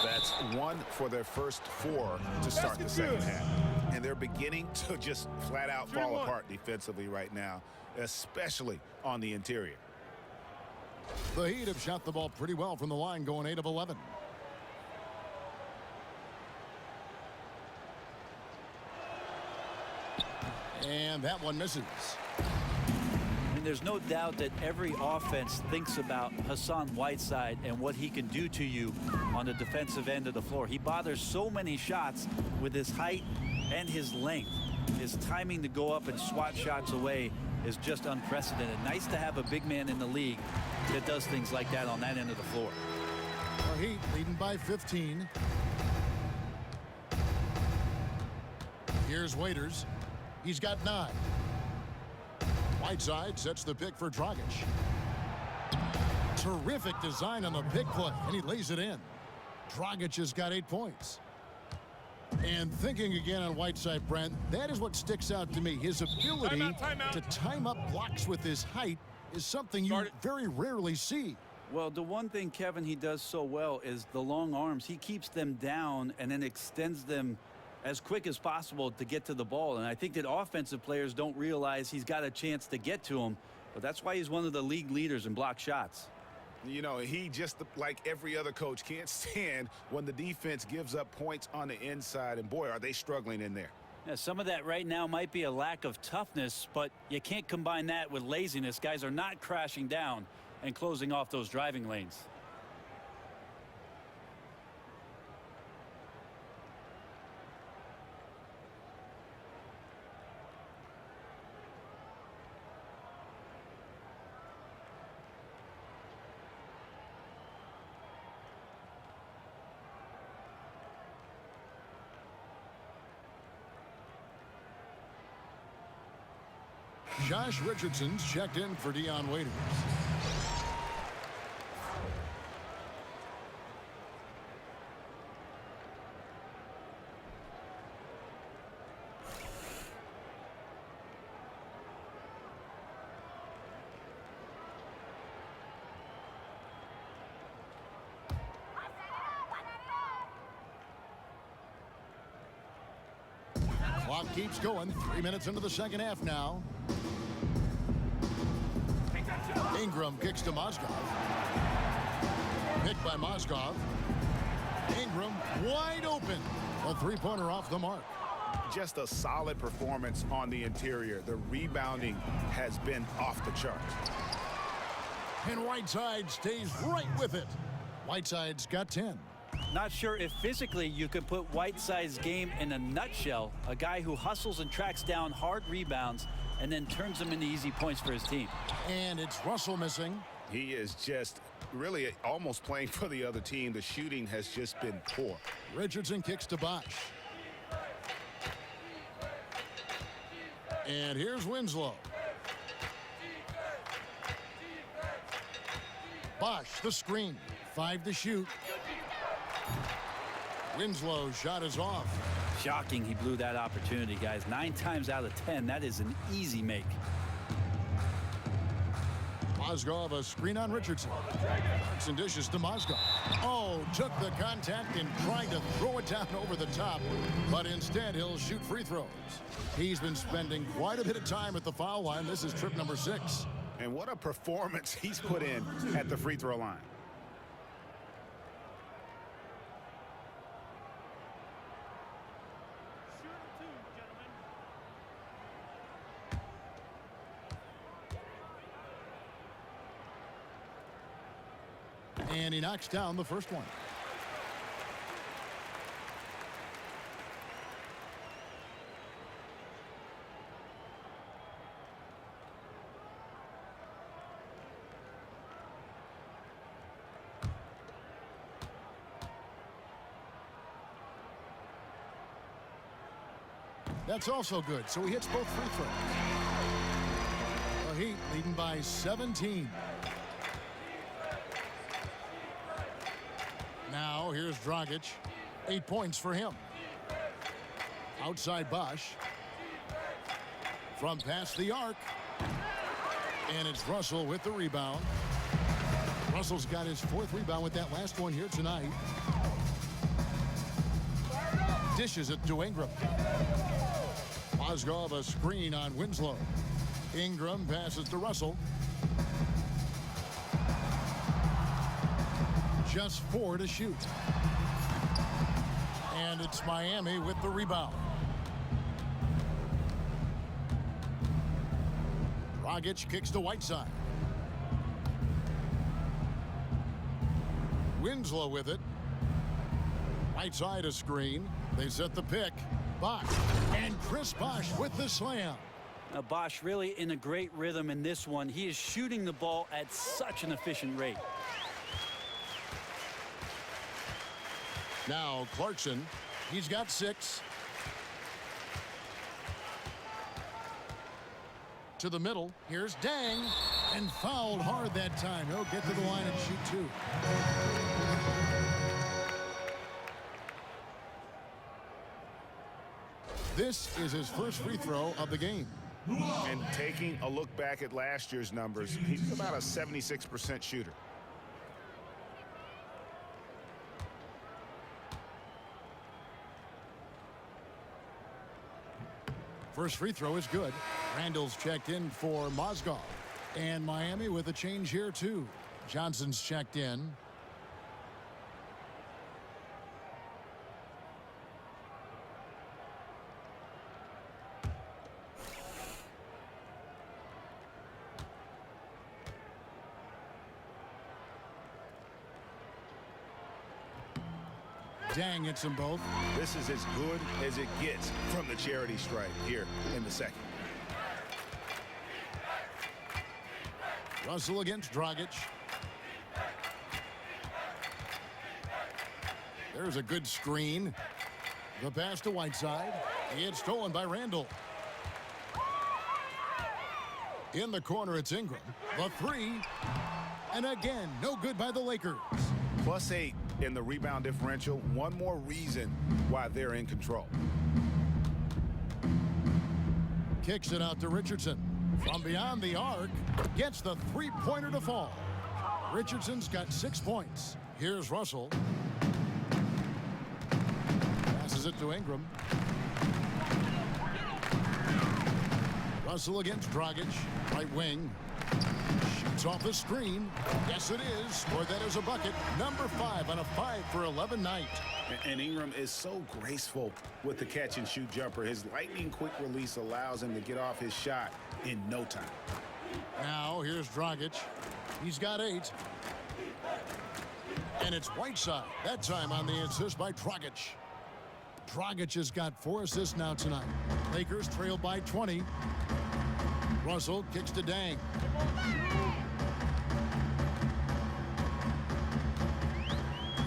That's 1 for their first 4 to start the second half. And they're beginning to just flat out fall apart defensively right now, especially on the interior. The Heat have shot the ball pretty well from the line, going 8 of 11. And that one misses. And there's no doubt that every offense thinks about Hassan Whiteside and what he can do to you on the defensive end of the floor. He bothers so many shots with his height and his length. His timing to go up and swat shots away is just unprecedented. Nice to have a big man in the league that does things like that on that end of the floor. The Heat leading by 15. Here's Waiters. He's got 9. Whiteside sets the pick for Dragic. Terrific design on the pick play, and he lays it in. Dragic has got 8 points. And thinking again on Whiteside, Brent, that is what sticks out to me. His ability to time up blocks with his height is something you very rarely see. Well, the one thing, Kevin, he does so well is the long arms. He keeps them down and then extends them as quick as possible to get to the ball. And I think that offensive players don't realize he's got a chance to get to him. But that's why he's one of the league leaders in block shots. You know, he just, like every other coach, can't stand when the defense gives up points on the inside. And boy, are they struggling in there. Yeah, some of that right now might be a lack of toughness, but you can't combine that with laziness. Guys are not crashing down and closing off those driving lanes. Josh Richardson's checked in for Dion Waiters. Clock keeps going. 3 minutes into the second half now. Ingram kicks to Mozgov. Picked by Mozgov. Ingram wide open. A three-pointer off the mark. Just a solid performance on the interior. The rebounding has been off the charts. And Whiteside stays right with it. Whiteside's got 10. Not sure if physically you could put Whiteside's game in a nutshell. A guy who hustles and tracks down hard rebounds and then turns them into easy points for his team. And it's Russell missing. He is just really almost playing for the other team. The shooting has just been poor. Richardson kicks to Bosch. And here's Winslow. Bosch, the screen. 5 to shoot. Winslow's shot is off. Shocking he blew that opportunity, guys. 9 times out of 10, that is an easy make. Mozgov, a screen on Richardson. Clarkson dishes to Mozgov. Oh, took the contact and tried to throw it down over the top, but instead he'll shoot free throws. He's been spending quite a bit of time at the foul line. This is trip number 6. And what a performance he's put in at the free throw line. And he knocks down the first one. That's also good, so he hits both free throws. The Heat leading by 17. Now here's Dragic. 8 points for him. Outside Bosch. From past the arc. And it's Russell with the rebound. Russell's got his 4th rebound with that last one here tonight. Dishes it to Ingram. Mozgov a screen on Winslow. Ingram passes to Russell. Just 4 to shoot. And it's Miami with the rebound. Dragic kicks to Whiteside. Winslow with it. Whiteside a screen. They set the pick. Bosch. And Chris Bosch with the slam. Now Bosch really in a great rhythm in this one. He is shooting the ball at such an efficient rate. Now Clarkson, he's got 6. To the middle, here's Dang, and fouled hard that time. He'll get to the line and shoot 2. This is his first free throw of the game. And taking a look back at last year's numbers, he's about a 76% shooter. First free throw is good. Randall's checked in for Mozgov. And Miami with a change here, too. Johnson's checked in. Dang hits them both. This is as good as it gets from the charity stripe here in the second. Russell against Dragic. There's a good screen. The pass to Whiteside. It's stolen by Randall. In the corner, it's Ingram. The 3. And again, no good by the Lakers. +8 in the rebound differential. One more reason why they're in control. Kicks it out to Richardson. From beyond the arc, gets the three-pointer to fall. Richardson's got 6 points. Here's Russell. Passes it to Ingram. Russell against Dragic. Right wing. Shoots off the screen. Yes, it is. Scored that as a bucket. Number 5 on a 5 for 11 night. And Ingram is so graceful with the catch-and-shoot jumper. His lightning-quick release allows him to get off his shot in no time. Now, here's Dragic. He's got 8. And it's Whiteside. That time on the assist by Dragic. Dragic has got 4 assists now tonight. Lakers trail by 20. Russell kicks to Dang.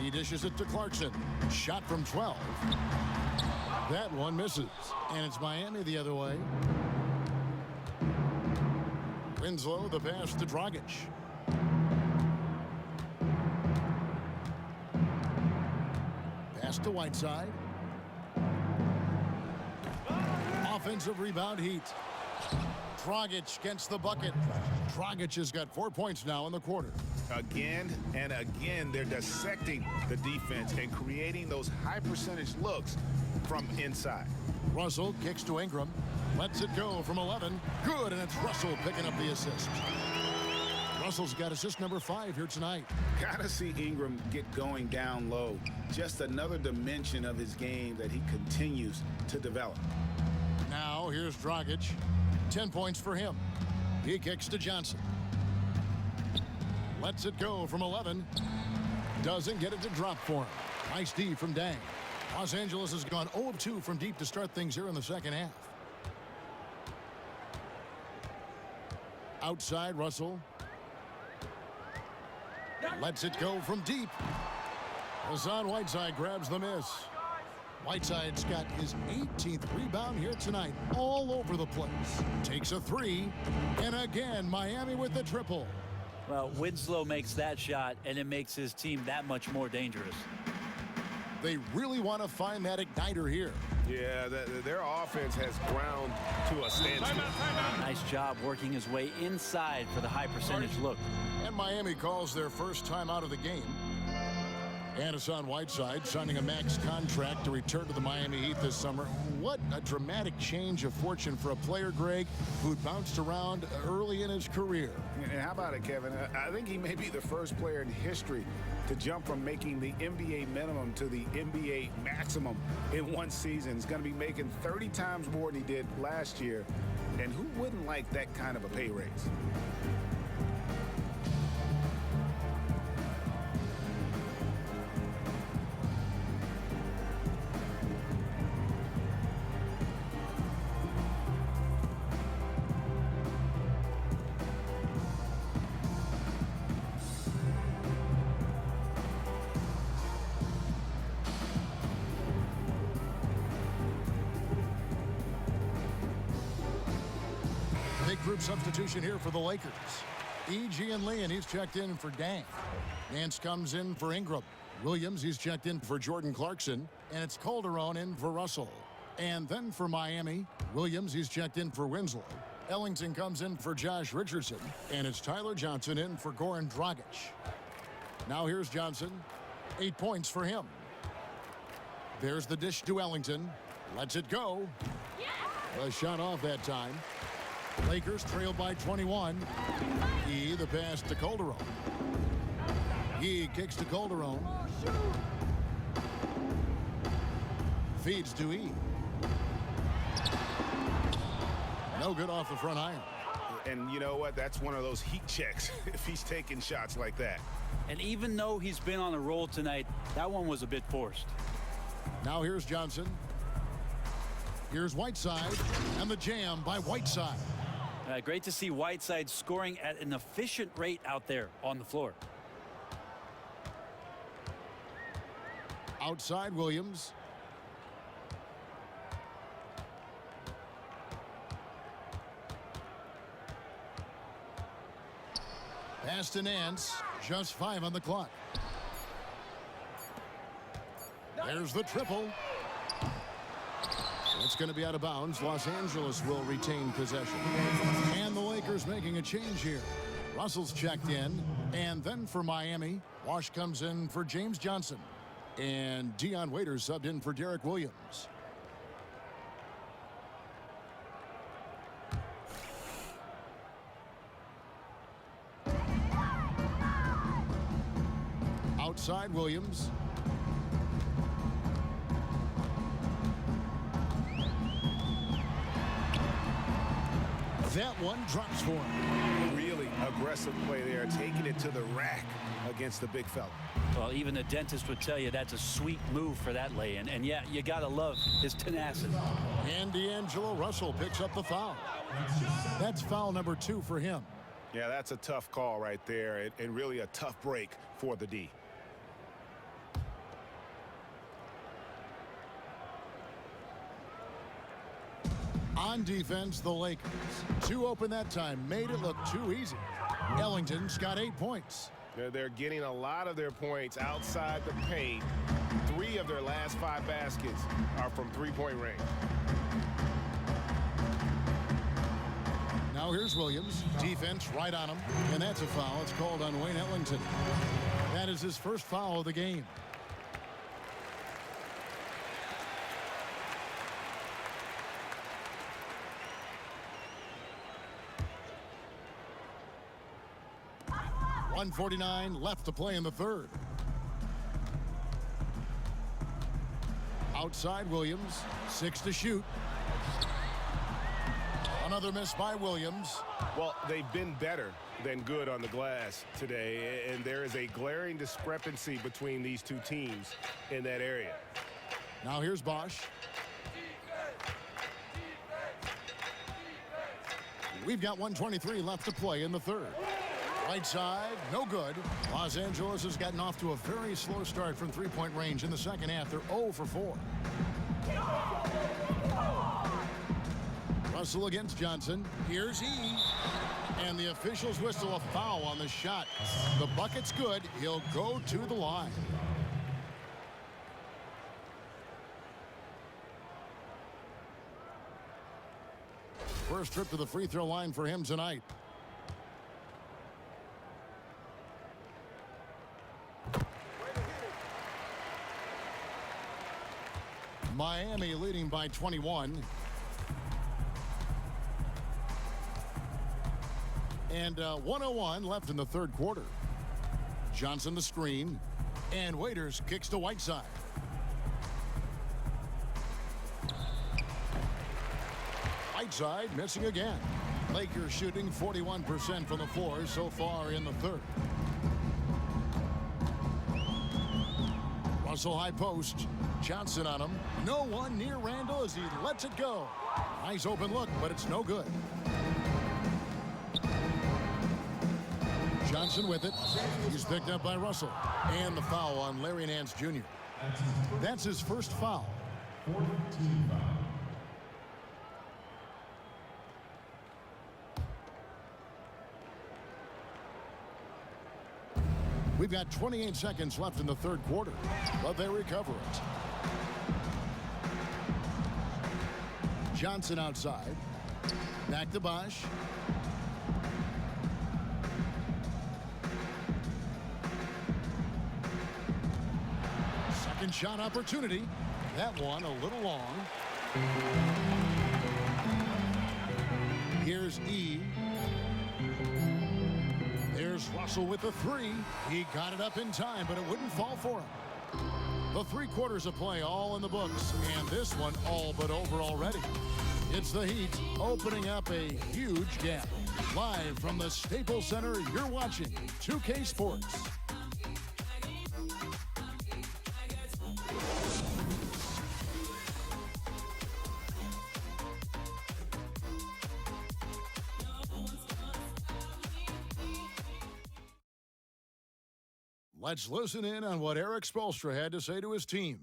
He dishes it to Clarkson. Shot from 12. That one misses. And it's Miami the other way. Winslow, the pass to Dragic. Pass to Whiteside. Offensive rebound Heat. Dragic gets the bucket. Dragic has got 4 points now in the quarter. Again and again, they're dissecting the defense and creating those high percentage looks from inside. Russell kicks to Ingram. Lets it go from 11. Good, and it's Russell picking up the assist. Russell's got assist number 5 here tonight. Gotta see Ingram get going down low. Just another dimension of his game that he continues to develop. Now here's Dragic. 10 points for him. He kicks to Johnson. Lets it go from 11. Doesn't get it to drop for him. Nice D from Dang. Los Angeles has gone 0 of 2 from deep to start things here in the second half. Outside Russell. Lets it go from deep. Hassan Whiteside grabs the miss. Whiteside's got his 18th rebound here tonight, all over the place. Takes a 3, and again, Miami with the triple. Well, Winslow makes that shot, and it makes his team that much more dangerous. They really want to find that igniter here. Yeah, their offense has ground to a standstill. Nice job working his way inside for the high percentage look. And Miami calls their first time out of the game. And Hassan Whiteside signing a max contract to return to the Miami Heat this summer. What a dramatic change of fortune for a player, Greg, who'd bounced around early in his career. And how about it, Kevin? I think he may be the first player in history to jump from making the NBA minimum to the NBA maximum in one season. He's going to be making 30 times more than he did last year. And who wouldn't like that kind of a pay raise? Group substitution here for the Lakers. E.G. and Lee, and he's checked in for Dang. Nance comes in for Ingram. Williams, he's checked in for Jordan Clarkson. And it's Calderon in for Russell. And then for Miami, Williams, he's checked in for Winslow. Ellington comes in for Josh Richardson. And it's Tyler Johnson in for Goran Dragic. Now here's Johnson. 8 points for him. There's the dish to Ellington. Lets it go. A shot off that time. Lakers trail by 21. He, the pass to Calderon. He kicks to Calderon. Feeds to E. No good off the front iron. And you know what? That's one of those heat checks if he's taking shots like that. And even though he's been on a roll tonight, that one was a bit forced. Now here's Johnson. Here's Whiteside, and the jam by Whiteside. Great to see Whiteside scoring at an efficient rate out there on the floor. Outside Williams. Pass to Nance. Just 5 on the clock. There's the triple. It's going to be out of bounds. Los Angeles will retain possession. And the Lakers making a change here. Russell's checked in. And then for Miami, Wash comes in for James Johnson. And Dion Waiters subbed in for Derek Williams. Outside Williams. That one drops for him. Really aggressive play there, taking it to the rack against the big fella. Well, even the dentist would tell you that's a sweet move for that lay-in. And yeah, you got to love his tenacity. And D'Angelo Russell picks up the foul. That's foul number 2 for him. Yeah, that's a tough call right there, and really a tough break for the D. On defense, the Lakers. 2 open that time, made it look too easy. Ellington's got 8 points. They're getting a lot of their points outside the paint. 3 of their last 5 baskets are from three-point range. Now here's Williams. Defense right on him. And that's a foul. It's called on Wayne Ellington. That is his first foul of the game. .149 left to play in the third. Outside Williams. 6 to shoot. Another miss by Williams. Well, they've been better than good on the glass today, and there is a glaring discrepancy between these two teams in that area. Now here's Bosch. We've got 1:23 left to play in the third. Right side, no good. Los Angeles has gotten off to a very slow start from three-point range in the second half. They're 0 for 4. Russell against Johnson. Here's E. And the officials whistle a foul on the shot. The bucket's good. He'll go to the line. First trip to the free throw line for him tonight. Miami leading by 21. And 1:01 left in the third quarter. Johnson the screen. And Waiters kicks to Whiteside. Whiteside missing again. Lakers shooting 41% from the floor so far in the third. Russell high post. Johnson on him. No one near Randall as he lets it go. Nice open look, but it's no good. Johnson with it. He's picked up by Russell. And the foul on Larry Nance Jr. That's his first foul. 14 foul. We've got 28 seconds left in the third quarter, but they recover it. Johnson outside. Back to Bosch. Second shot opportunity. That one a little long. Here's E. There's Russell with the three. He got it up in time, but it wouldn't fall for him. The 3 quarters of play all in the books, and this one all but over already. It's the Heat opening up a huge gap. Live from the Staples Center, you're watching 2K Sports. Let's listen in on what Erik Spoelstra had to say to his team.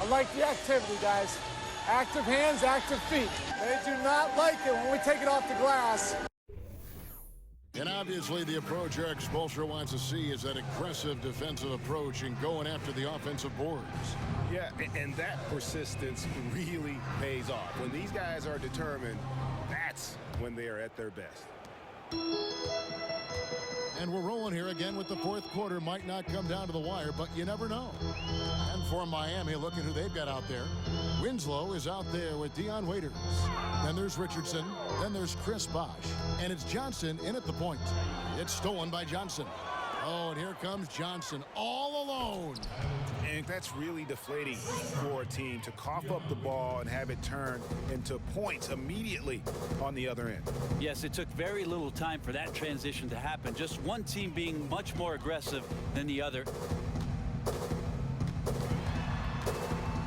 I like the activity, guys. Active hands, active feet. They do not like it when we take it off the glass. And obviously the approach Erik Spoelstra wants to see is that aggressive defensive approach and going after the offensive boards. Yeah, and that persistence really pays off. When these guys are determined, that's when they are at their best. And we're rolling here again with the fourth quarter. Might not come down to the wire, but you never know. And for Miami, look at who they've got out there. Winslow is out there with Dion Waiters. Then there's Richardson. Then there's Chris Bosh. And it's Johnson in at the point. It's stolen by Johnson. Oh, and here comes Johnson all alone. And that's really deflating for a team to cough up the ball and have it turn into points immediately on the other end. Yes, it took very little time for that transition to happen. Just one team being much more aggressive than the other.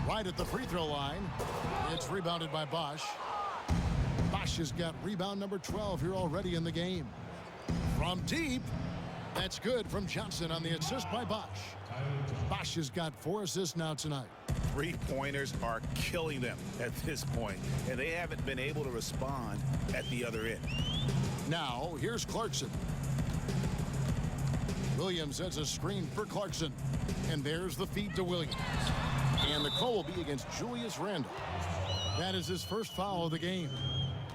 Right at the free throw line. It's rebounded by Bosch. Bosch has got rebound number 12 here already in the game. From deep. That's good from Johnson on the assist by Bosch. Bosch has got 4 assists now tonight. Three-pointers are killing them at this point, and they haven't been able to respond at the other end. Now, here's Clarkson. Williams has a screen for Clarkson. And there's the feed to Williams. And the call will be against Julius Randle. That is his first foul of the game.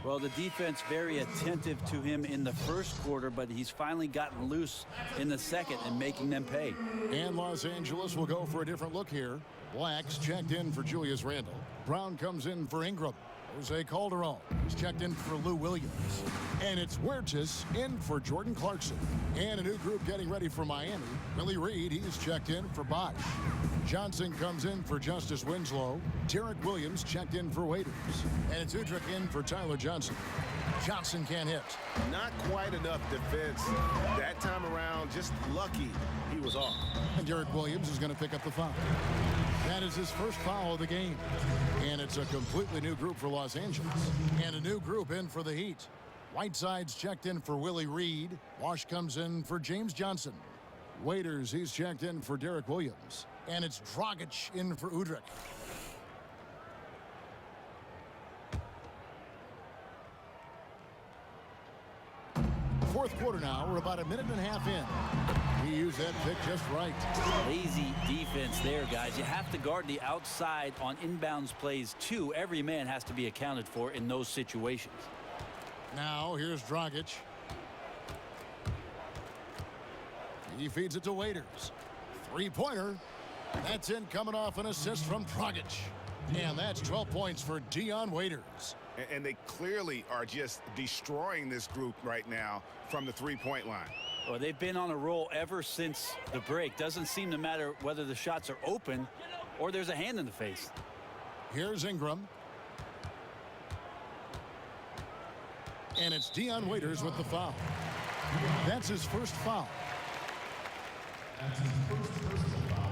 Well, the defense very attentive to him in the first quarter, but he's finally gotten loose in the second and making them pay. And Los Angeles will go for a different look here. Black's checked in for Julius Randle. Brown comes in for Ingram. Jose Calderon is checked in for Lou Williams. And it's Huertas in for Jordan Clarkson. And a new group getting ready for Miami. Willie Reed, he's checked in for Bosch. Johnson comes in for Justice Winslow. Derek Williams checked in for Waiters. And it's Udrich in for Tyler Johnson. Johnson can't hit. Not quite enough defense that time around. Just lucky he was off. And Derek Williams is going to pick up the foul. That is his first foul of the game. And it's a completely new group for Los Angeles. And a new group in for the Heat. Whiteside's checked in for Willie Reed. Wash comes in for James Johnson. Waiters, he's checked in for Derek Williams. And it's Dragic in for Udrich. Fourth quarter now. We're about a minute and a half in. He used that pick just right. Lazy defense there, guys. You have to guard the outside on inbounds plays, too. Every man has to be accounted for in those situations. Now, here's Dragic. He feeds it to Waiters. Three-pointer. That's in, coming off an assist from Dragic. And that's 12 points for Dion Waiters. And they clearly are just destroying this group right now from the three-point line. Well, they've been on a roll ever since the break. Doesn't seem to matter whether the shots are open or there's a hand in the face. Here's Ingram. And it's Dion Waiters with the foul. That's his first foul. That's his first personal foul.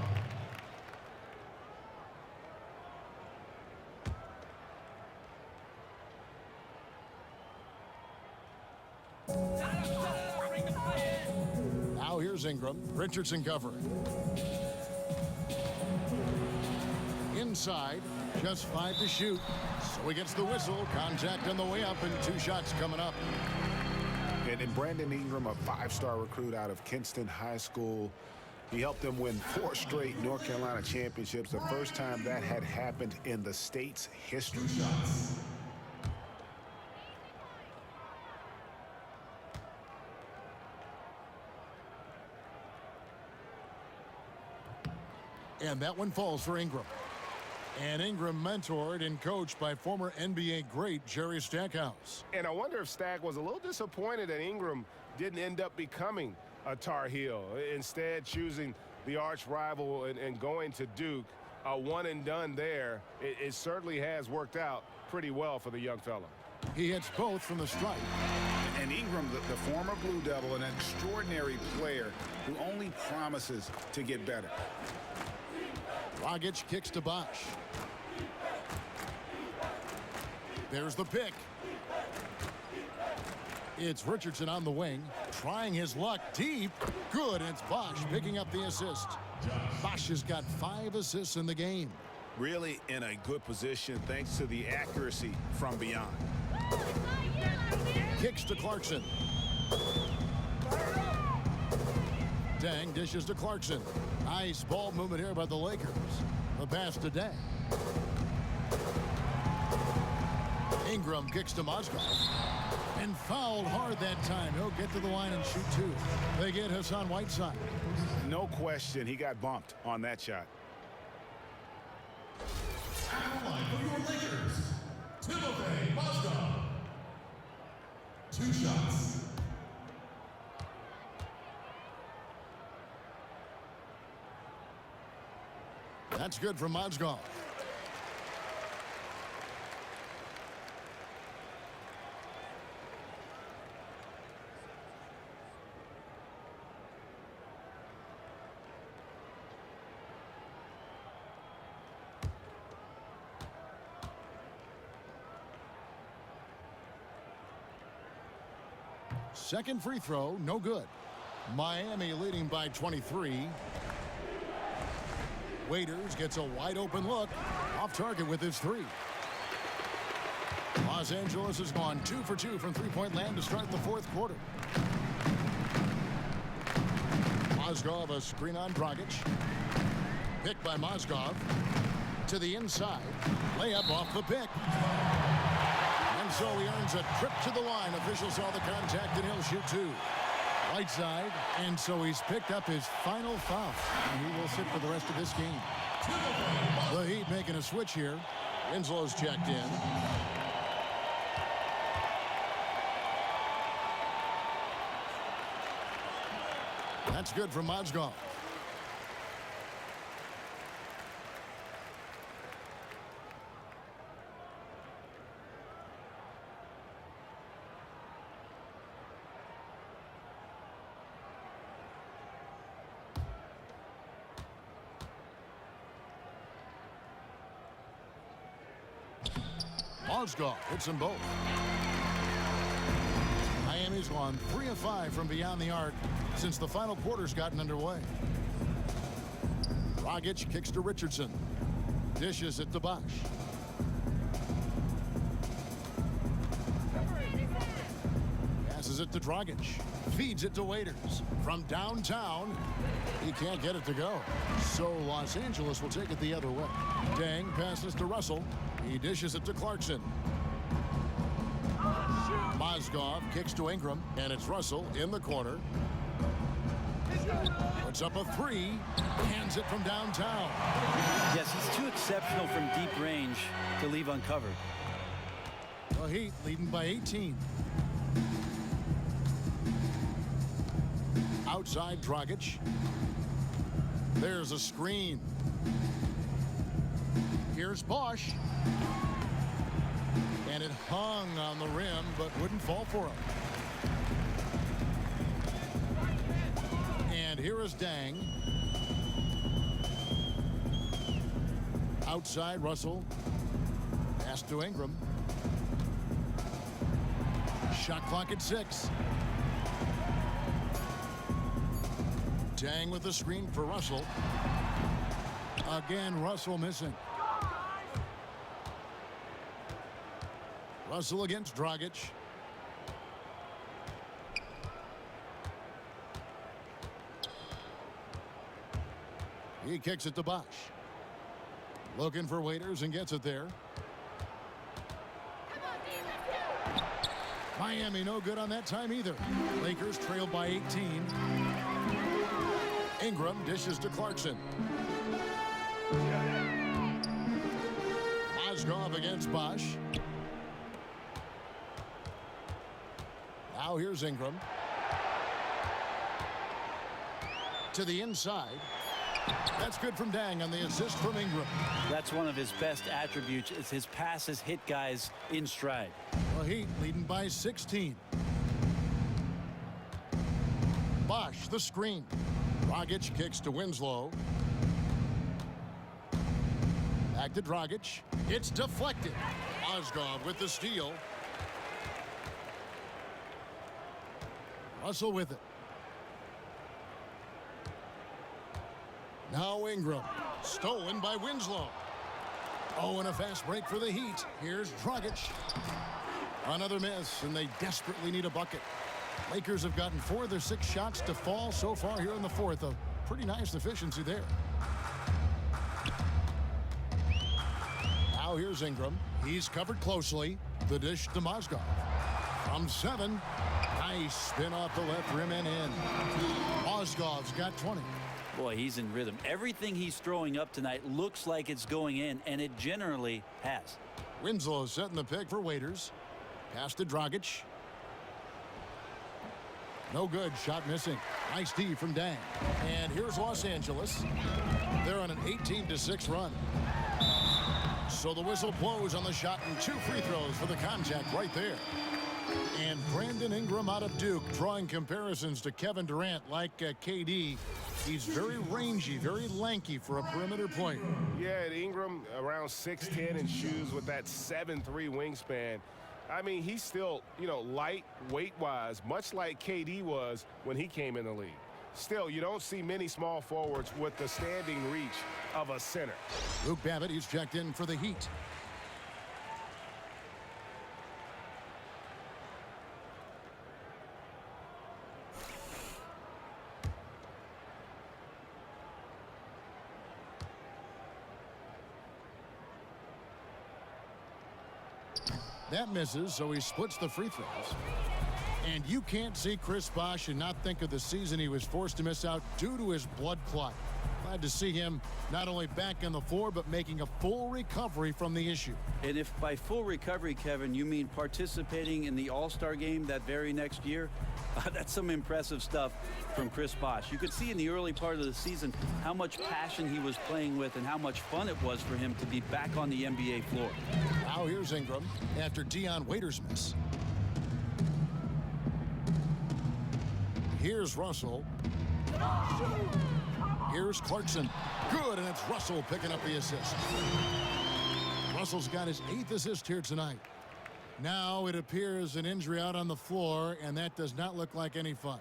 Now here's Ingram. Richardson covering. Inside, just 5 to shoot. So he gets the whistle. Contact on the way up and 2 shots coming up. And Brandon Ingram, a 5-star recruit out of Kinston High School. He helped them win 4 straight North Carolina championships, the first time that had happened in the state's history. And that one falls for Ingram. And Ingram mentored and coached by former NBA great Jerry Stackhouse. And I wonder if Stack was a little disappointed that Ingram didn't end up becoming a Tar Heel, instead choosing the arch rival and going to Duke. A one and done there. It certainly has worked out pretty well for the young fella. He hits both from the stripe. And Ingram, the former Blue Devil, an extraordinary player who only promises to get better. Dragic kicks to Bosch. There's the pick. It's Richardson on the wing, trying his luck deep. Good, and it's Bosch picking up the assist. Bosch has got 5 assists in the game. Really in a good position thanks to the accuracy from beyond. Kicks to Clarkson. Dang dishes to Clarkson. Nice ball movement here by the Lakers. The pass to Dang. Ingram kicks to Mozgov. And fouled hard that time. He'll get to the line and shoot 2. They get Hassan Whiteside. No question he got bumped on that shot. At the line for your Lakers, Timofey Mozgov. 2 shots. That's good from Mozgov. Second free throw, no good. Miami leading by 23. Waiters gets a wide open look. Off target with his three. Los Angeles has gone 2 for 2 from three-point land to start the fourth quarter. Mozgov, a screen on Dragic. Picked by Mozgov. To the inside. Layup off the pick. And so he earns a trip to the line. Officials saw the contact, and he'll shoot two. Right side, and so he's picked up his final foul. And he will sit for the rest of this game. The Heat making a switch here. Winslow's checked in. That's good from Mozgov. Mozgov hits them both. Miami's gone 3 of 5 from beyond the arc since the final quarter's gotten underway. Dragic kicks to Richardson. Dishes it to Bosh. Passes it to Dragic. Feeds it to Waiters. From downtown, he can't get it to go. So Los Angeles will take it the other way. Deng passes to Russell. He dishes it to Clarkson. Mozgov kicks to Ingram, and it's Russell in the corner. Puts up a three, hands it from downtown. Yes, he's too exceptional from deep range to leave uncovered. The Heat leading by 18. Outside Dragic. There's a screen. Here's Bosh. And it hung on the rim, but wouldn't fall for him. And here is Deng. Outside Russell. Pass to Ingram. Shot clock at 6. Deng with the screen for Russell. Again, Russell missing. Russell against Dragic. He kicks it to Bosh. Looking for Waiters and gets it there. Miami no good on that time either. Lakers trailed by 18. Ingram dishes to Clarkson. Mozgov against Bosh. Now here's Ingram. To the inside. That's good from Deng on the assist from Ingram. That's one of his best attributes, is his passes hit guys in stride. The Heat leading by 16. Bosh the screen. Dragic kicks to Winslow. Back to Dragic. It's deflected. Mozgov with the steal. Russell with it. Now Ingram. Stolen by Winslow. Oh, and a fast break for the Heat. Here's Dragic. Another miss, and they desperately need a bucket. Lakers have gotten 4 of their 6 shots to fall so far here in the fourth. A pretty nice efficiency there. Now here's Ingram. He's covered closely. The dish to Mozgov. From 7. Nice spin off the left rim and in. Mozgov's got 20. Boy, he's in rhythm. Everything he's throwing up tonight looks like it's going in, and it generally has. Winslow setting the pick for Waiters. Pass to Dragic. No good. Shot missing. Nice D from Dang. And here's Los Angeles. They're on an 18-6 run. So the whistle blows on the shot and 2 free throws for the contact right there. And Brandon Ingram out of Duke, drawing comparisons to Kevin Durant like KD. He's very rangy, very lanky for a perimeter player. Yeah, Ingram around 6'10" in shoes with that 7'3" wingspan. I mean, he's still, light weight-wise, much like KD was when he came in the league. Still, you don't see many small forwards with the standing reach of a center. Luke Babbitt, he's checked in for the Heat. That misses, so he splits the free throws. And you can't see Chris Bosh and not think of the season he was forced to miss out due to his blood clot. Glad to see him not only back on the floor, but making a full recovery from the issue. And if by full recovery, Kevin, you mean participating in the All-Star game that very next year, that's some impressive stuff from Chris Bosh. You could see in the early part of the season how much passion he was playing with and how much fun it was for him to be back on the NBA floor. Now here's Ingram after Dion Waiters' miss. Here's Russell. Here's Clarkson. Good, and it's Russell picking up the assist. Russell's got his 8th assist here tonight. Now it appears an injury out on the floor, and that does not look like any fun.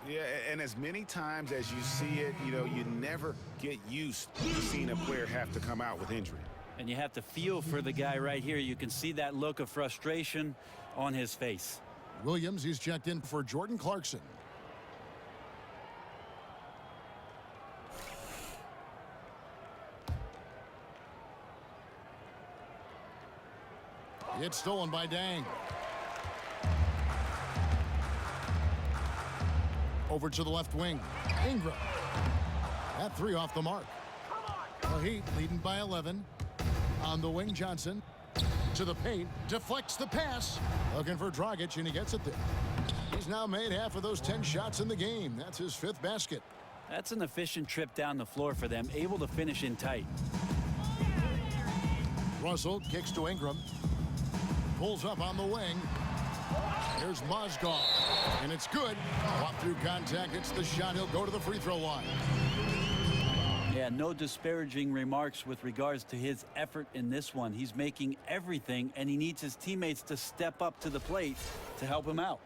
Yeah, and as many times as you see it, you never get used to seeing a player have to come out with injury. And you have to feel for the guy right here. You can see that look of frustration on his face. Williams, he's checked in for Jordan Clarkson. It's stolen by Dang. Over to the left wing. Ingram. That 3 off the mark. The Heat leading by 11. On the wing, Johnson. To the paint. Deflects the pass. Looking for Dragic, and he gets it there. He's now made half of those 10 shots in the game. That's his 5th basket. That's an efficient trip down the floor for them, able to finish in tight. Russell kicks to Ingram. Pulls up on the wing. Here's Mozgov. And it's good. Off through contact. It's the shot. He'll go to the free throw line. Yeah, no disparaging remarks with regards to his effort in this one. He's making everything, and he needs his teammates to step up to the plate to help him out.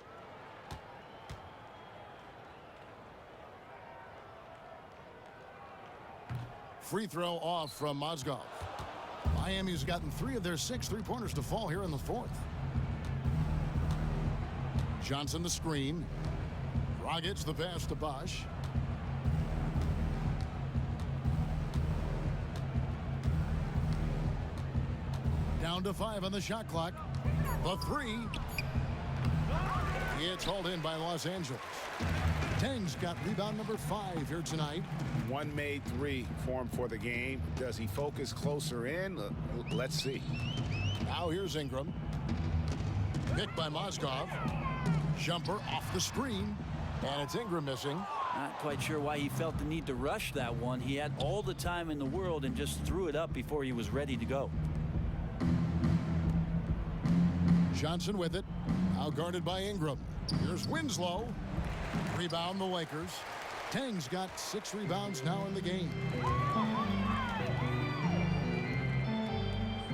Free throw off from Mozgov. Miami's gotten 3 of their 6 3-pointers to fall here in the 4th. Johnson the screen. Dragic the pass to Bosh. Down to 5 on the shot clock. The 3. It's hauled in by Los Angeles. Tang's got rebound number 5 here tonight. 1 made 3 for him for the game. Does he focus closer in? Let's see. Now here's Ingram. Picked by Mozgov. Jumper off the screen. And it's Ingram missing. Not quite sure why he felt the need to rush that one. He had all the time in the world and just threw it up before he was ready to go. Johnson with it. Now guarded by Ingram. Here's Winslow. Rebound the Lakers. Tang's got 6 rebounds now in the game.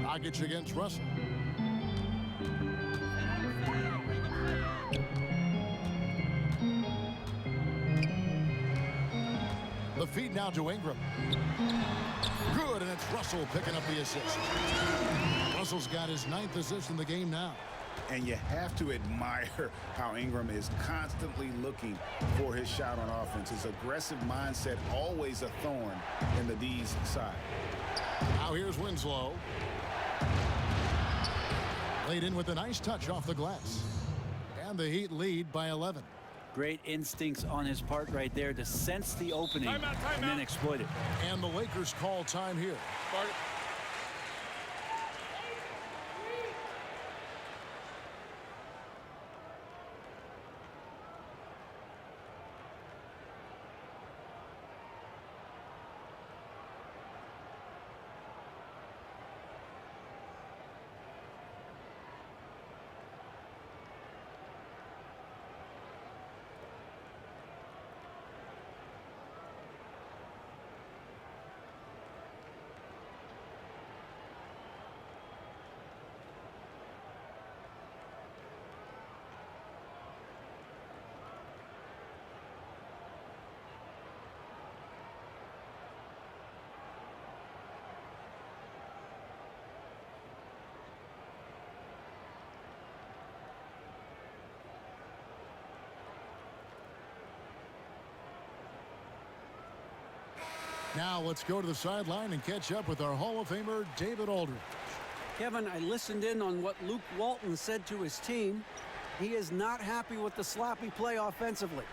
Dragic against Russell. The feed now to Ingram. Good, and it's Russell picking up the assist. Russell's got his 9th assist in the game now. And you have to admire how Ingram is constantly looking for his shot on offense. His aggressive mindset, always a thorn in the D's side. Now here's Winslow. Laid in with a nice touch off the glass. And the Heat lead by 11. Great instincts on his part right there to sense the opening and then exploit it. And the Lakers call time here. Now let's go to the sideline and catch up with our Hall of Famer, David Aldridge. Kevin, I listened in on what Luke Walton said to his team. He is not happy with the sloppy play offensively.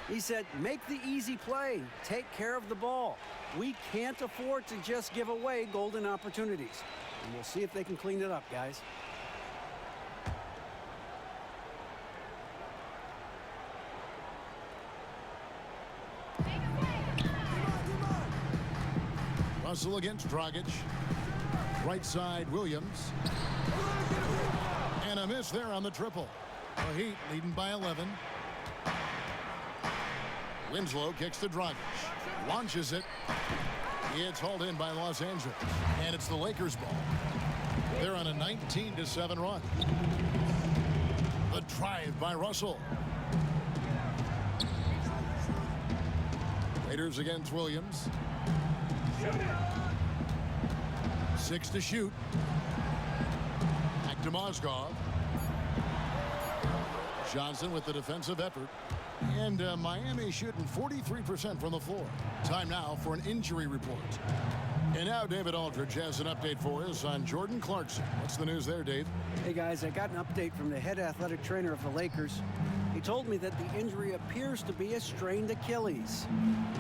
He said, make the easy play. Take care of the ball. We can't afford to just give away golden opportunities. And we'll see if they can clean it up, guys. Russell against Dragic. Right side, Williams. And a miss there on the triple. The Heat leading by 11. Winslow kicks to Dragic. Launches it. It's hauled in by Los Angeles. And it's the Lakers ball. They're on a 19-7 run. The drive by Russell. Raiders against Williams. 6 to shoot. Back to Mozgov. Johnson with the defensive effort. And Miami shooting 43% from the floor. Time now for an injury report. And now David Aldridge has an update for us on Jordan Clarkson. What's the news there, Dave? Hey, guys, I got an update from the head athletic trainer of the Lakers. He told me that the injury appears to be a strained Achilles.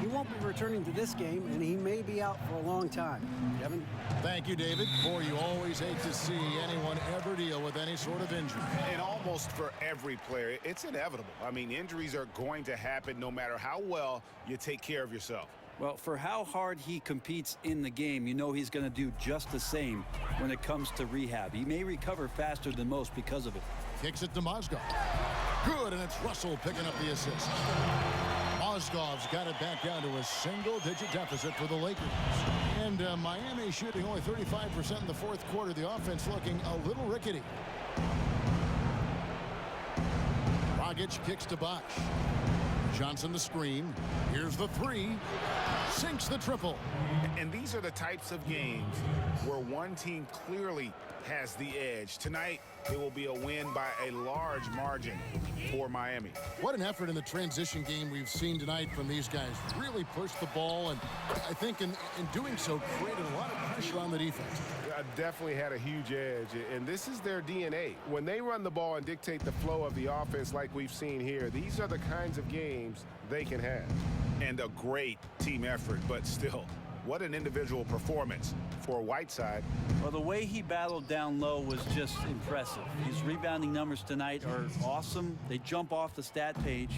He won't be returning to this game, and he may be out for a long time. Kevin? Thank you, David. Boy, you always hate to see anyone ever deal with any sort of injury. And almost for every player, it's inevitable. I mean, injuries are going to happen no matter how well you take care of yourself. Well, for how hard he competes in the game, you know he's going to do just the same when it comes to rehab. He may recover faster than most because of it. Kicks it to Mozgov. Good, and it's Russell picking up the assist. Mozgov's got it back down to a single-digit deficit for the Lakers. And Miami shooting only 35% in the fourth quarter. The offense looking a little rickety. Dragic kicks to Bosh. Johnson the screen. Here's the three. Sinks the triple. And these are the types of games where one team clearly has the edge. Tonight, it will be a win by a large margin for Miami. What an effort in the transition game we've seen tonight from these guys. Really pushed the ball, and I think in doing so, created a lot of pressure on the defense. Definitely had a huge edge, and this is their DNA. When they run the ball and dictate the flow of the offense like we've seen here, these are the kinds of games they can have. And a great team effort, but still, what an individual performance for Whiteside. Well, the way he battled down low was just impressive. His rebounding numbers tonight are awesome. They jump off the stat page,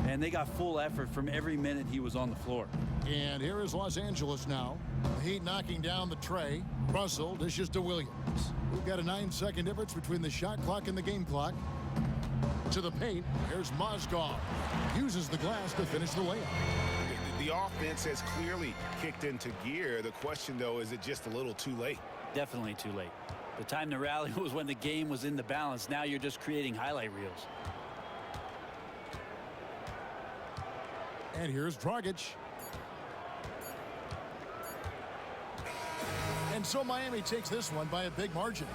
and they got full effort from every minute he was on the floor. And here is Los Angeles now. The Heat knocking down the tray. Russell dishes to Williams. We've got a 9-second difference between the shot clock and the game clock. To the paint. Here's Mozgov. Uses the glass to finish the layup. The offense has clearly kicked into gear. The question, though, is it just a little too late? Definitely too late. The time to rally was when the game was in the balance. Now you're just creating highlight reels. And here's Dragic. And so Miami takes this one by a big margin.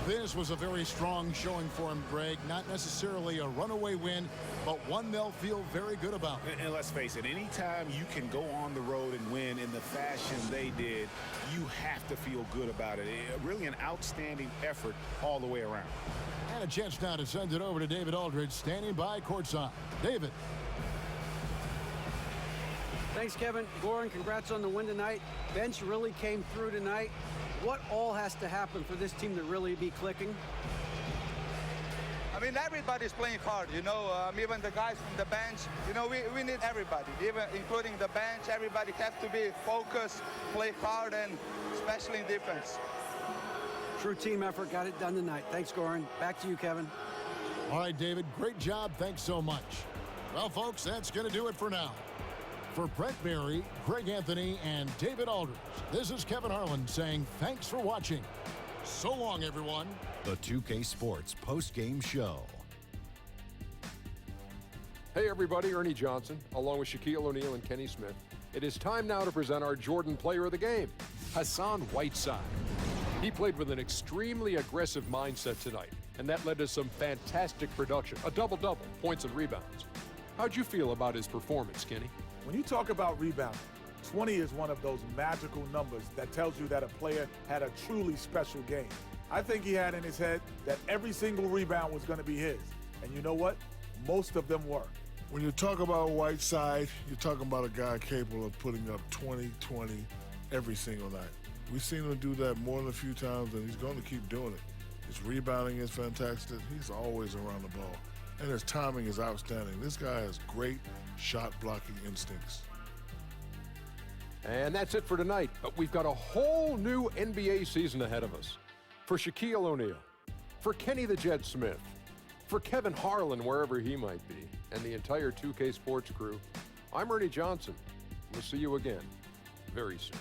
This was a very strong showing for him, Greg. Not necessarily a runaway win, but one they'll feel very good about. And let's face it, anytime you can go on the road and win in the fashion they did, you have to feel good about it. Really an outstanding effort all the way around. And a chance now to send it over to David Aldridge, standing by courtside. David. Thanks, Kevin. Goran, congrats on the win tonight. Bench really came through tonight. What all has to happen for this team to really be clicking? I mean, everybody's playing hard, you know, even the guys from the bench. You know, we need everybody, even including the bench. Everybody has to be focused, play hard, and especially in defense. True team effort, got it done tonight. Thanks, Goran. Back to you, Kevin. All right, David, great job. Thanks so much. Well, folks, that's going to do it for now. For Brett Berry, Greg Anthony, and David Aldridge, this is Kevin Harlan saying thanks for watching. So long, everyone. The 2K Sports post-game show. Hey, everybody, Ernie Johnson, along with Shaquille O'Neal and Kenny Smith. It is time now to present our Jordan Player of the Game, Hassan Whiteside. He played with an extremely aggressive mindset tonight, and that led to some fantastic production, a double-double, points and rebounds. How'd you feel about his performance, Kenny? When you talk about rebounding, 20 is one of those magical numbers that tells you that a player had a truly special game. I think he had in his head that every single rebound was going to be his. And you know what? Most of them were. When you talk about Whiteside, you're talking about a guy capable of putting up 20 every single night. We've seen him do that more than a few times, and he's going to keep doing it. His rebounding is fantastic. He's always around the ball. And his timing is outstanding. This guy has great shot-blocking instincts. And that's it for tonight. But we've got a whole new NBA season ahead of us. For Shaquille O'Neal, for Kenny the Jet Smith, for Kevin Harlan, wherever he might be, and the entire 2K Sports crew, I'm Ernie Johnson. We'll see you again very soon.